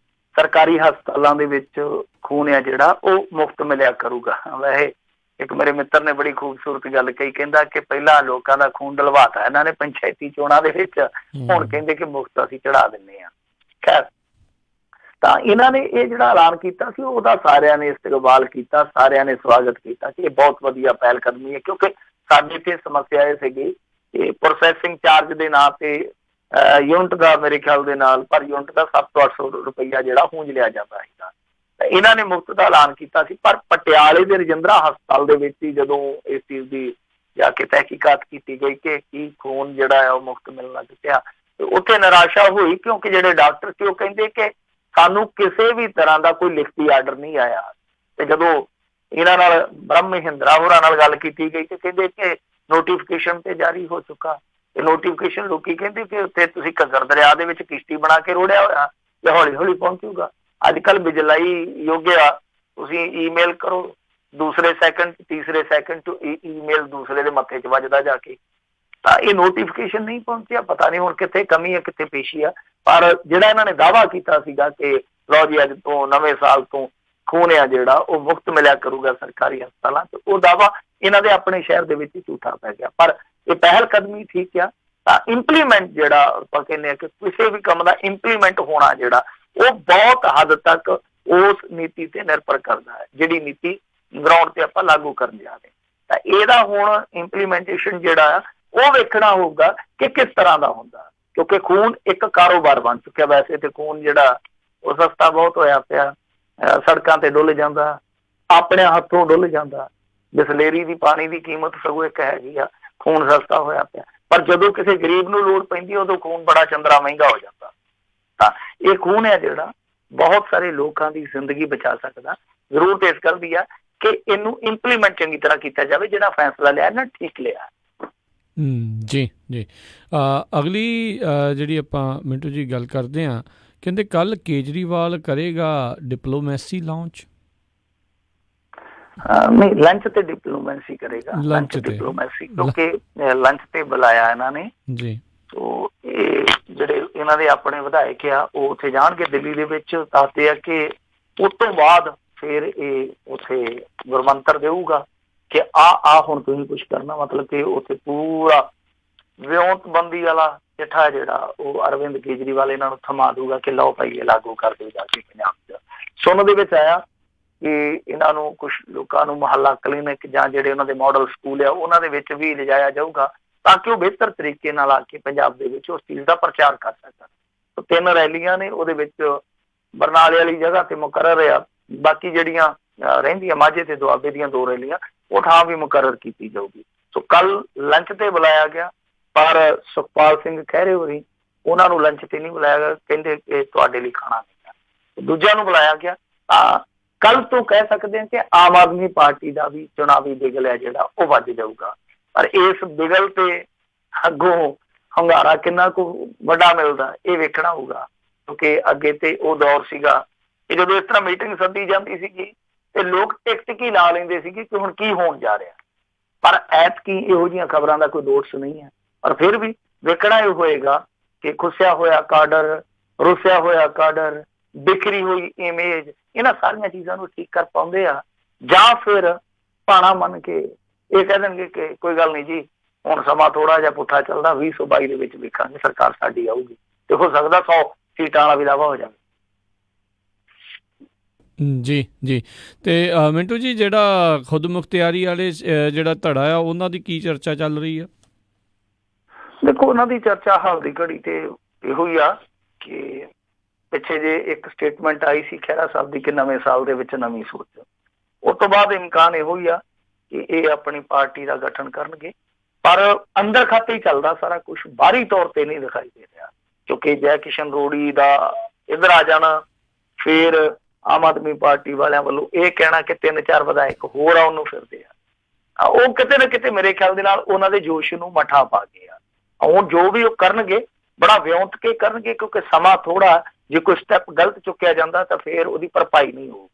ਸਰਕਾਰੀ ਹਸਪਤਾਲਾਂ ਦੇ ਵਿੱਚ ਖੂਨ ਆ ਜਿਹੜਾ ਉਹ ਮੁਫਤ ਮਿਲਿਆ ਕਰੂਗਾ। ਵੈਸੇ ਇੱਕ ਮੇਰੇ ਮਿੱਤਰ ਨੇ ਬੜੀ ਖੂਬਸੂਰਤ ਗੱਲ ਕਹੀ, ਕਹਿੰਦਾ ਕਿ ਪਹਿਲਾਂ ਲੋਕਾਂ ਦਾ ਖੂਨ ਡਲਵਾਤਾ ਇਹਨਾਂ ਨੇ ਪੰਚਾਇਤੀ ਚੋਣਾਂ ਦੇ ਵਿੱਚ, ਹੁਣ ਕਹਿੰਦੇ ਕਿ ਮੁਫਤ ਅਸੀਂ ਚੜਾ ਦਿੰਦੇ ਹਾਂ। ਖੈਰ, ਤਾਂ ਇਹਨਾਂ ਨੇ ਇਹ ਜਿਹੜਾ ਐਲਾਨ ਕੀਤਾ ਸੀ ਉਹਦਾ ਸਾਰਿਆਂ ਨੇ ਇਸਤਕਬਾਲ ਕੀਤਾ, ਸਾਰਿਆਂ ਨੇ ਸਵਾਗਤ ਕੀਤਾ ਕਿ ਇਹ ਬਹੁਤ ਵਧੀਆ ਪਹਿਲ ਕਦਮੀ ਹੈ। ਕਿਉਂਕਿ ਸਾਡੇ ਤੇ ਸਮੱਸਿਆ ਇਹ ਸੀਗੀ ਕਿ ਪ੍ਰੋਸੈਸਿੰਗ ਚਾਰਜ ਦੇ ਨਾਂ ਤੇ ਯੂਨਿਟ ਦਾ ਮੇਰੇ ਖਿਆਲ ਦੇ ਨਾਲ ਪਰ ਯੂਨਿਟ ਦਾ 700 ਤੋਂ 800 ਰੁਪਈਆ ਜਿਹੜਾ ਖੂੰਜ ਲਿਆ ਜਾਂਦਾ ਸੀਗਾ। ਤਾਂ ਇਹਨਾਂ ਨੇ ਮੁਫਤ ਦਾ ਐਲਾਨ ਕੀਤਾ ਸੀ, ਪਰ ਪਟਿਆਲੇ ਦੇ ਰਜਿੰਦਰਾ ਹਸਪਤਾਲ ਦੇ ਵਿੱਚ ਹੀ ਜਦੋਂ ਇਸ ਚੀਜ਼ ਦੀ ਜਾ ਕੇ ਤਹਿਕੀਕਾਤ ਕੀਤੀ ਗਈ ਕਿ ਕੀ ਖੂਨ ਜਿਹੜਾ ਹੈ ਉਹ ਮੁਫਤ ਮਿਲਣਾ ਪਿਆ, ਤੇ ਉੱਥੇ ਨਿਰਾਸ਼ਾ ਹੋਈ, ਕਿਉਂਕਿ ਜਿਹੜੇ ਡਾਕਟਰ ਸੀ ਉਹ ਕਹਿੰਦੇ ਕਿ ਸਾਨੂੰ ਕਿਸੇ ਵੀ ਤਰ੍ਹਾਂ ਦਾ ਕੋਈ ਲਿਖਤੀ ਆਰਡਰ ਨਹੀਂ ਆਇਆ। ਤੇ ਜਦੋਂ ਇਹਨਾਂ ਨਾਲ ਬ੍ਰਹਮ ਮਹਿੰਦਰਾ ਹੋਰਾਂ ਨਾਲ ਗੱਲ ਕੀਤੀ ਗਈ ਤੇ ਕਹਿੰਦੇ ਕਿ ਨੋਟੀਫਿਕੇਸ਼ਨ ਤੇ ਜਾਰੀ ਹੋ ਚੁੱਕਾ, ਤੇ ਨੋਟੀਫਿਕੇਸ਼ਨ ਲੋਕੀ ਕਹਿੰਦੇ ਕਿ ਉੱਥੇ ਤੁਸੀਂ ਘੱਗਰ ਦਰਿਆ ਦੇ ਵਿੱਚ ਕਿਸ਼ਤੀ ਬਣਾ ਕੇ ਰੋੜਿਆ ਹੋਇਆ ਤੇ ਹੌਲੀ ਹੌਲੀ ਪਹੁੰਚੂਗਾ। ਅੱਜ ਕੱਲ੍ਹ ਬਿਜਲਾਈ ਯੁੱਗ ਆ, ਤੁਸੀਂ ਈਮੇਲ ਕਰੋ, ਦੂਸਰੇ ਸੈਕਿੰਡ ਤੀਸਰੇ ਸੈਕਿੰਡ ਤੋਂ ਈਮੇਲ ਦੂਸਰੇ ਦੇ ਮੱਥੇ 'ਚ ਵੱਜਦਾ ਜਾ ਕੇ। ਤਾਂ ਇਹ ਨੋਟੀਫਿਕੇਸ਼ਨ ਨਹੀਂ ਪਹੁੰਚਿਆ, ਪਤਾ ਨਹੀਂ ਹੁਣ ਕਿੱਥੇ ਕਮੀ ਹੈ ਕਿੱਥੇ ਪੇਸ਼ੀ ਆ। ਪਰ ਜਿਹੜਾ ਇਹਨਾਂ ਨੇ ਦਾਅਵਾ ਕੀਤਾ ਸੀਗਾ ਕਿ ਲਓ ਜੀ ਅੱਜ ਤੋਂ ਨਵੇਂ ਸਾਲ ਤੋਂ ਖੂਨ ਆ ਜਿਹੜਾ ਉਹ ਮੁਫਤ ਮਿਲਿਆ ਕਰੂਗਾ ਸਰਕਾਰੀ ਹਸਪਤਾਲਾਂ 'ਚ, ਉਹ ਦਾਅਵਾ ਇਹਨਾਂ ਦੇ ਆਪਣੇ ਸ਼ਹਿਰ ਦੇ ਵਿੱਚ ਹੀ ਝੂਠਾ ਪੈ ਗਿਆ। ਪਰ ਇਹ ਪਹਿਲ ਕਦਮੀ ਠੀਕ ਆ। ਤਾਂ ਇੰਪਲੀਮੈਂਟ ਜਿਹੜਾ ਆਪਾਂ ਕਹਿੰਦੇ ਆ ਕਿ ਕਿਸੇ ਵੀ ਕੰਮ ਦਾ ਇੰਪਲੀਮੈਂਟ ਹੋਣਾ ਜਿਹੜਾ ਉਹ ਬਹੁਤ ਹੱਦ ਤੱਕ ਉਸ ਨੀਤੀ ਤੇ ਨਿਰਭਰ ਕਰਦਾ ਹੈ ਜਿਹੜੀ ਨੀਤੀ ਗਰਾਊਂਡ ਤੇ ਆਪਾਂ ਲਾਗੂ ਕਰਨ ਜਾ ਰਹੇ। ਤਾਂ ਇਹਦਾ ਹੁਣ ਇੰਪਲੀਮੈਂਟੇਸ਼ਨ ਜਿਹੜਾ ਆ ਉਹ ਵੇਖਣਾ ਹੋਊਗਾ ਕਿ ਕਿਸ ਤਰ੍ਹਾਂ ਦਾ ਹੁੰਦਾ, ਕਿਉਂਕਿ ਖੂਨ ਇੱਕ ਕਾਰੋਬਾਰ ਬਣ ਚੁੱਕਿਆ। ਵੈਸੇ ਤੇ ਖੂਨ ਜਿਹੜਾ ਉਹ ਸਸਤਾ ਬਹੁਤ ਹੋਇਆ ਪਿਆ, ਸੜਕਾਂ ਤੇ ਡੁੱਲ ਜਾਂਦਾ, ਆਪਣੇ ਹੱਥੋਂ ਡੁੱਲ ਜਾਂਦਾ। ਬਿਸਲੇਰੀ ਦੀ ਪਾਣੀ ਦੀ ਕੀਮਤ ਸਗੋਂ ਇੱਕ ਹੈਗੀ ਆ, ਖੂਨ ਸਸਤਾ ਹੋਇਆ ਪਿਆ। ਪਰ ਜਦੋਂ ਕਿਸੇ ਗਰੀਬ ਨੂੰ ਲੋੜ ਪੈਂਦੀ ਉਦੋਂ ਖੂਨ ਬੜਾ ਚੰਦਰਾ ਮਹਿੰਗਾ ਹੋ ਜਾਂਦਾ। ਤਾਂ ਇਹ ਖੂਨ ਹੈ ਜਿਹੜਾ ਬਹੁਤ ਸਾਰੇ ਲੋਕਾਂ ਦੀ ਜ਼ਿੰਦਗੀ ਬਚਾ ਸਕਦਾ। ਜ਼ਰੂਰਤ ਇਸ ਗੱਲ ਦੀ ਆ ਕਿ ਇਹਨੂੰ ਇੰਪਲੀਮੈਂਟ ਚੰਗੀ ਤਰ੍ਹਾਂ ਕੀਤਾ ਜਾਵੇ। ਜਿਹੜਾ ਫੈਸਲਾ ਲਿਆ ਨਾ ਠੀਕ ਲਿਆ। ਜੀ ਜੀ, ਅਗਲੀ ਜਿਹੜੀ ਆਪਾਂ ਮਿੰਟੂ ਜੀ ਗੱਲ ਕਰਦੇ ਹਾਂ, ਕਹਿੰਦੇ ਕੱਲ ਕੇਜਰੀਵਾਲ ਕਰੇਗਾ ਡਿਪਲੋਮੈਸੀ ਲਾਂਚ। ਨਹੀਂ, ਲੰਚ ਤੇ ਡਿਪਲੋਮੈਸੀ ਕਰੇਗਾ, ਲੰਚ ਡਿਪਲੋਮੈਸੀ, ਕਿਉਂਕਿ ਲੰਚ ਤੇ ਬੁਲਾਇਆ ਇਹਨਾਂ ਨੇ ਜੀ। ਸੋ ਇਹ ਜਿਹੜੇ ਇਹਨਾਂ ਦੇ ਆਪਣੇ ਵਿਧਾਇਕ ਆ ਉਹ ਉੱਥੇ ਜਾਣਗੇ ਦਿੱਲੀ ਦੇ ਵਿੱਚ। ਦੱਸਦੇ ਆ ਕਿ ਉਸ ਤੋਂ ਬਾਅਦ ਫਿਰ ਇਹ ਉੱਥੇ ਗੁਰਮੰਤਰ ਦੇਊਗਾ ਕਿ ਆ ਹੁਣ ਤੁਸੀਂ ਕੁਛ ਕਰਨਾ। ਮਤਲਬ ਕਿ ਉੱਥੇ ਪੂਰਾ ਵਿਉਂਤਬੰਦੀ ਵਾਲਾ ਚਿੱਠਾ ਜਿਹੜਾ ਉਹ ਅਰਵਿੰਦ ਕੇਜਰੀਵਾਲ ਇਹਨਾਂ ਨੂੰ ਥਮਾ ਦੂਗਾ ਕਿ ਲਓ ਭਾਈ ਇਹ ਲਾਗੂ ਕਰ ਦਿਓ ਜਾ ਕੇ ਪੰਜਾਬ 'ਚ। ਸੁਣਨ ਦੇ ਵਿੱਚ ਆਇਆ ਕਿ ਇਹਨਾਂ ਨੂੰ ਕੁਛ ਲੋਕਾਂ ਨੂੰ ਮੁਹੱਲਾ ਕਲੀਨਿਕ ਜਾਂ ਜਿਹੜੇ ਉਹਨਾਂ ਦੇ ਮਾਡਲ ਸਕੂਲ ਆ ਉਹਨਾਂ ਦੇ ਵਿੱਚ ਵੀ ਲਿਜਾਇਆ ਜਾਊਗਾ ਤਾਂ ਕਿ ਉਹ ਬਿਹਤਰ ਤਰੀਕੇ ਨਾਲ ਆ ਕੇ ਪੰਜਾਬ ਦੇ ਵਿੱਚ ਉਸ ਚੀਜ਼ ਦਾ ਪ੍ਰਚਾਰ ਕਰ ਸਕਣ। 3 ਰੈਲੀਆਂ ਨੇ ਉਹਦੇ ਵਿੱਚ, ਬਰਨਾਲੇ ਵਾਲੀ ਜਗ੍ਹਾ ਤੇ ਮੁਕਰਰ ਆ, ਬਾਕੀ ਜਿਹੜੀਆਂ ਰਹਿੰਦੀਆਂ ਮਾਝੇ ਤੇ ਦੁਆਬੇ ਦੀਆਂ 2 ਰੈਲੀਆਂ ਉਹ ਥਾਂ ਵੀ ਮੁਕਰਰ ਕੀਤੀ ਜਾਊਗੀ। ਸੋ ਕੱਲ ਲੰਚ ਤੇ ਬੁਲਾਇਆ ਗਿਆ, ਪਰ ਸੁਖਪਾਲ ਸਿੰਘ ਖਹਿਰੇ ਹੋਰੀ ਉਹਨਾਂ ਨੂੰ ਲੰਚ ਤੇ ਨਹੀਂ ਬੁਲਾਇਆ ਗਿਆ, ਕਹਿੰਦੇ ਕਿ ਤੁਹਾਡੇ ਲਈ ਖਾਣਾ ਨਹੀਂ ਹੈ। ਦੂਜਿਆਂ ਨੂੰ ਬੁਲਾਇਆ ਗਿਆ। ਤਾਂ ਕੱਲ ਤੋਂ ਕਹਿ ਸਕਦੇ ਹਾਂ ਕਿ ਆਮ ਆਦਮੀ ਪਾਰਟੀ ਦਾ ਵੀ ਚੁਣਾਵੀ ਬਿਗਲ ਹੈ ਜਿਹੜਾ ਉਹ ਵੱਜ ਜਾਊਗਾ। ਪਰ ਇਸ ਬਿਗਲ ਤੇ ਅੱਗੋਂ ਹੁੰਗਾਰਾ ਕਿੰਨਾ ਕੁ ਵੱਡਾ ਮਿਲਦਾ ਇਹ ਵੇਖਣਾ ਹੋਊਗਾ, ਕਿਉਂਕਿ ਅੱਗੇ ਤੇ ਉਹ ਦੌਰ ਸੀਗਾ ਕਿ ਜਦੋਂ ਇਸ ਤਰ੍ਹਾਂ ਮੀਟਿੰਗ ਸੱਦੀ ਜਾਂਦੀ ਸੀਗੀ ਤੇ ਲੋਕ ਟਿਕ ਹੀ ਲਾ ਲੈਂਦੇ ਸੀਗੇ ਕਿ ਹੁਣ ਕੀ ਹੋਣ ਜਾ ਰਿਹਾ। ਪਰ ਐਤਕੀ ਇਹੋ ਜਿਹੀਆਂ ਖਬਰਾਂ ਦਾ ਕੋਈ ਦੋਸ਼ ਨਹੀਂ ਹੈ। ਪਰ ਫਿਰ ਵੀ ਵੇਖਣਾ ਇਹ ਹੋਏਗਾ ਕਿ ਖੁੱਸਿਆ ਹੋਇਆ ਕਾਡਰ, ਰੁੱਸਿਆ ਹੋਇਆ ਕਾਡਰ, ਬਿਖਰੀ ਹੋਈ ਇਮੇਜ, ਇਹਨਾਂ ਸਾਰੀਆਂ ਚੀਜ਼ਾਂ ਨੂੰ ਠੀਕ ਕਰ ਪਾਉਂਦੇ ਆ ਜਾਂ ਫਿਰ ਭਾਣਾ ਮੰਨ ਕੇ ਇਹ ਕਹਿ ਦੇਣਗੇ ਕਿ ਕੋਈ ਗੱਲ ਨਹੀਂ ਜੀ, ਹੁਣ ਸਮਾਂ ਥੋੜਾ ਜਿਹਾ ਪੁੱਠਾ ਚੱਲਦਾ, 2022 ਦੇ ਵਿੱਚ ਵੇਖਾਂਗੇ, ਸਰਕਾਰ ਸਾਡੀ ਆਊਗੀ ਤੇ ਹੋ ਸਕਦਾ 100 ਸੀਟਾਂ ਵਾਲਾ ਵੀ ਦਾਅਵਾ ਹੋ ਜਾਵੇ। ਜੀ ਜੀ। ਤੇ ਮਿੰਟੂ ਜੀ, ਜਿਹੜਾ ਖੁਦ ਮੁਖਤਿਆਰੀ ਵਾਲੇ ਜਿਹੜਾ ਧੜਾ ਆ ਉਹਨਾਂ ਦੀ ਕੀ ਚਰਚਾ ਚੱਲ ਰਹੀ ਆ? ਦੇਖੋ, ਉਹਨਾਂ ਦੀ ਚਰਚਾ ਹਾਲ ਦੀ ਘੜੀ ਤੇ ਇਹੋ ਹੀ ਆ ਕਿ ਪਿੱਛੇ ਜੇ ਇੱਕ ਸਟੇਟਮੈਂਟ ਆਈ ਸੀ ਖਹਿਰਾ ਸਾਹਿਬ ਦੀ ਕਿ ਨਵੇਂ ਸਾਲ ਦੇ ਵਿੱਚ ਨਵੀਂ ਸੋਚ, ਉਸ ਤੋਂ ਬਾਅਦ ਇਮਕਾਨ ਇਹੋ ਹੀ ਆ ਕਿ ਇਹ ਆਪਣੀ ਪਾਰਟੀ ਦਾ ਗਠਨ ਕਰਨਗੇ। ਪਰ ਅੰਦਰ ਖਾਤੇ ਹੀ ਚੱਲਦਾ ਸਾਰਾ ਕੁਝ, ਬਾਹਰੀ ਤੌਰ ਤੇ ਨਹੀਂ ਦਿਖਾਈ ਦੇ ਰਿਹਾ। ਕਿਉਂਕਿ ਜੈ ਕਿਸ਼ਨ ਰੋੜੀ ਦਾ ਇੱਧਰ ਆ ਜਾਣਾ, ਫਿਰ ਆਮ ਆਦਮੀ ਪਾਰਟੀ ਵਾਲਿਆਂ ਵੱਲੋਂ ਇਹ ਕਹਿਣਾ ਕਿ 3-4 ਵਿਧਾਇਕ ਹੋਰ ਆ ਉਹਨੂੰ ਫਿਰਦੇ ਆ, ਉਹ ਕਿਤੇ ਨਾ ਕਿਤੇ ਮੇਰੇ ਖਿਆਲ ਦੇ ਨਾਲ ਉਹਨਾਂ ਦੇ ਜੋਸ਼ ਨੂੰ ਮੱਠਾ ਪਾ ਗਏ ਆ। ਹੁਣ ਜੋ ਵੀ ਉਹ ਕਰਨਗੇ ਬੜਾ ਵਿਉਂਤ ਕੇ ਕਰਨਗੇ, ਕਿਉਂਕਿ ਸਮਾਂ ਥੋੜਾ, ਜੇ ਕੋਈ ਸਟੈਪ ਗਲਤ ਚੁੱਕਿਆ ਜਾਂਦਾ ਤਾਂ ਫਿਰ ਉਹਦੀ ਭਰਪਾਈ ਨਹੀਂ ਹੋਊ।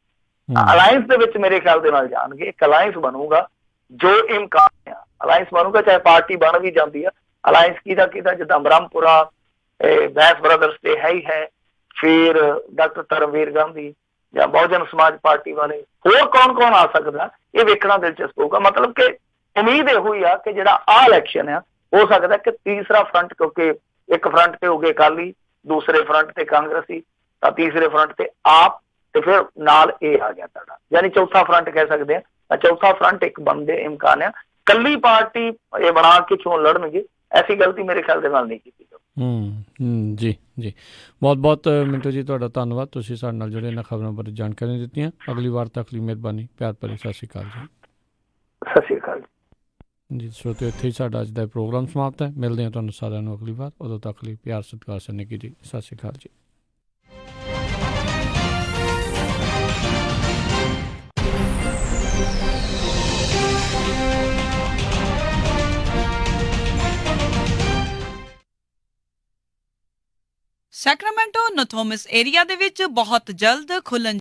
ਅਲਾਇੰਸ ਦੇ ਵਿੱਚ ਮੇਰੇ ਖਿਆਲ ਦੇ ਨਾਲ ਜਾਣਗੇ, ਇੱਕ ਅਲਾਇੰਸ ਬਣੂਗਾ ਜੋ ਇਮਕਾਨ ਆ, ਅਲਾਇੰਸ ਬਣੂਗਾ ਚਾਹੇ ਪਾਰਟੀ ਬਣ ਵੀ ਜਾਂਦੀ ਆ। ਅਲਾਇੰਸ ਕਿਹਦਾ ਜਿੱਦਾਂ ਬ੍ਰਹਮਪੁਰਾ ਬੈਂਸ ਬ੍ਰਦਰਸ ਤੇ ਹੈ ਹੀ ਹੈ, ਫਿਰ ਡਾਕਟਰ ਧਰਮਵੀਰ ਗਾਂਧੀ ਜਾਂ ਬਹੁਜਨ ਸਮਾਜ ਪਾਰਟੀ ਵਾਲੇ, ਹੋਰ ਕੌਣ ਆ ਸਕਦਾ ਇਹ ਵੇਖਣਾ ਦਿਲਚਸਪ ਹੋਊਗਾ। ਮਤਲਬ ਕਿ ਉਮੀਦ ਇਹੋ ਹੀ ਆ ਕਿ ਜਿਹੜਾ ਆਹ ਇਲੈਕਸ਼ਨ ਆ, ਹੋ ਸਕਦਾ ਕਿ ਤੀਸਰਾ ਫਰੰਟ, ਕਿਉਂਕਿ ਇੱਕ ਫਰੰਟ ਤੇ ਹੋ ਗਏ ਅਕਾਲੀ, ਦੂਸਰੇ ਫਰੰਟ ਤੇ ਕਾਂਗਰਸੀ, ਤਾਂ ਤੀਸਰੇ ਫਰੰਟ ਤੇ ਆਪ, ਤੇ ਫਿਰ ਨਾਲ ਇਹ ਆ ਗਿਆ ਤੁਹਾਡਾ, ਯਾਨੀ ਚੌਥਾ ਫਰੰਟ ਕਹਿ ਸਕਦੇ ਆ। ਤਾਂ ਚੌਥਾ ਫਰੰਟ ਇੱਕ ਬਣਨ ਦੇ ਇਮਕਾਨ ਆ। ਕੱਲੀ ਪਾਰਟੀ ਇਹ ਬਣਾ ਕੇ ਚੋਣ ਲੜਨਗੇ, ਐਸੀ ਗਲਤੀ ਮੇਰੇ ਖਿਆਲ ਦੇ ਨਾਲ ਨਹੀਂ ਕੀਤੀ ਜਾਊ। ਜੀ ਜੀ, ਬਹੁਤ ਬਹੁਤ ਮਿੰਟੂ ਜੀ ਤੁਹਾਡਾ ਧੰਨਵਾਦ, ਤੁਸੀਂ ਸਾਡੇ ਨਾਲ ਜਿਹੜੇ ਇਹਨਾਂ ਖਬਰਾਂ ਬਾਰੇ ਜਾਣਕਾਰੀਆਂ ਦਿੱਤੀਆਂ। ਅਗਲੀ ਵਾਰ ਤੱਕ ਲਈ ਮਿਹਰਬਾਨੀ, ਪਿਆਰ ਭਰੀ ਸਤਿ ਸ਼੍ਰੀ ਅਕਾਲ ਜੀ। ਸਤਿ ਸ਼੍ਰੀ ਅਕਾਲ ਜੀ। ਸਰੋਤਿਓ, ਇੱਥੇ ਹੀ ਸਾਡਾ ਅੱਜ ਦਾ ਪ੍ਰੋਗਰਾਮ ਸਮਾਪਤ ਹੈ। ਮਿਲਦੇ ਹਾਂ ਤੁਹਾਨੂੰ ਸਾਰਿਆਂ ਨੂੰ ਅਗਲੀ ਵਾਰ, ਉਦੋਂ ਤੱਕ ਲਈ ਪਿਆਰ ਸਤਿਕਾਰ ਸਨੇਕੀ ਜੀ, ਸਤਿ ਸ਼੍ਰੀ ਅਕਾਲ ਜੀ। ਸੈਕਰਾਮੈਂਟੋ ਨੋਥੋਮਿਸ ਏਰੀਆ ਦੇ ਵਿੱਚ ਬਹੁਤ ਜਲਦ ਖੁੱਲ੍ਹਣ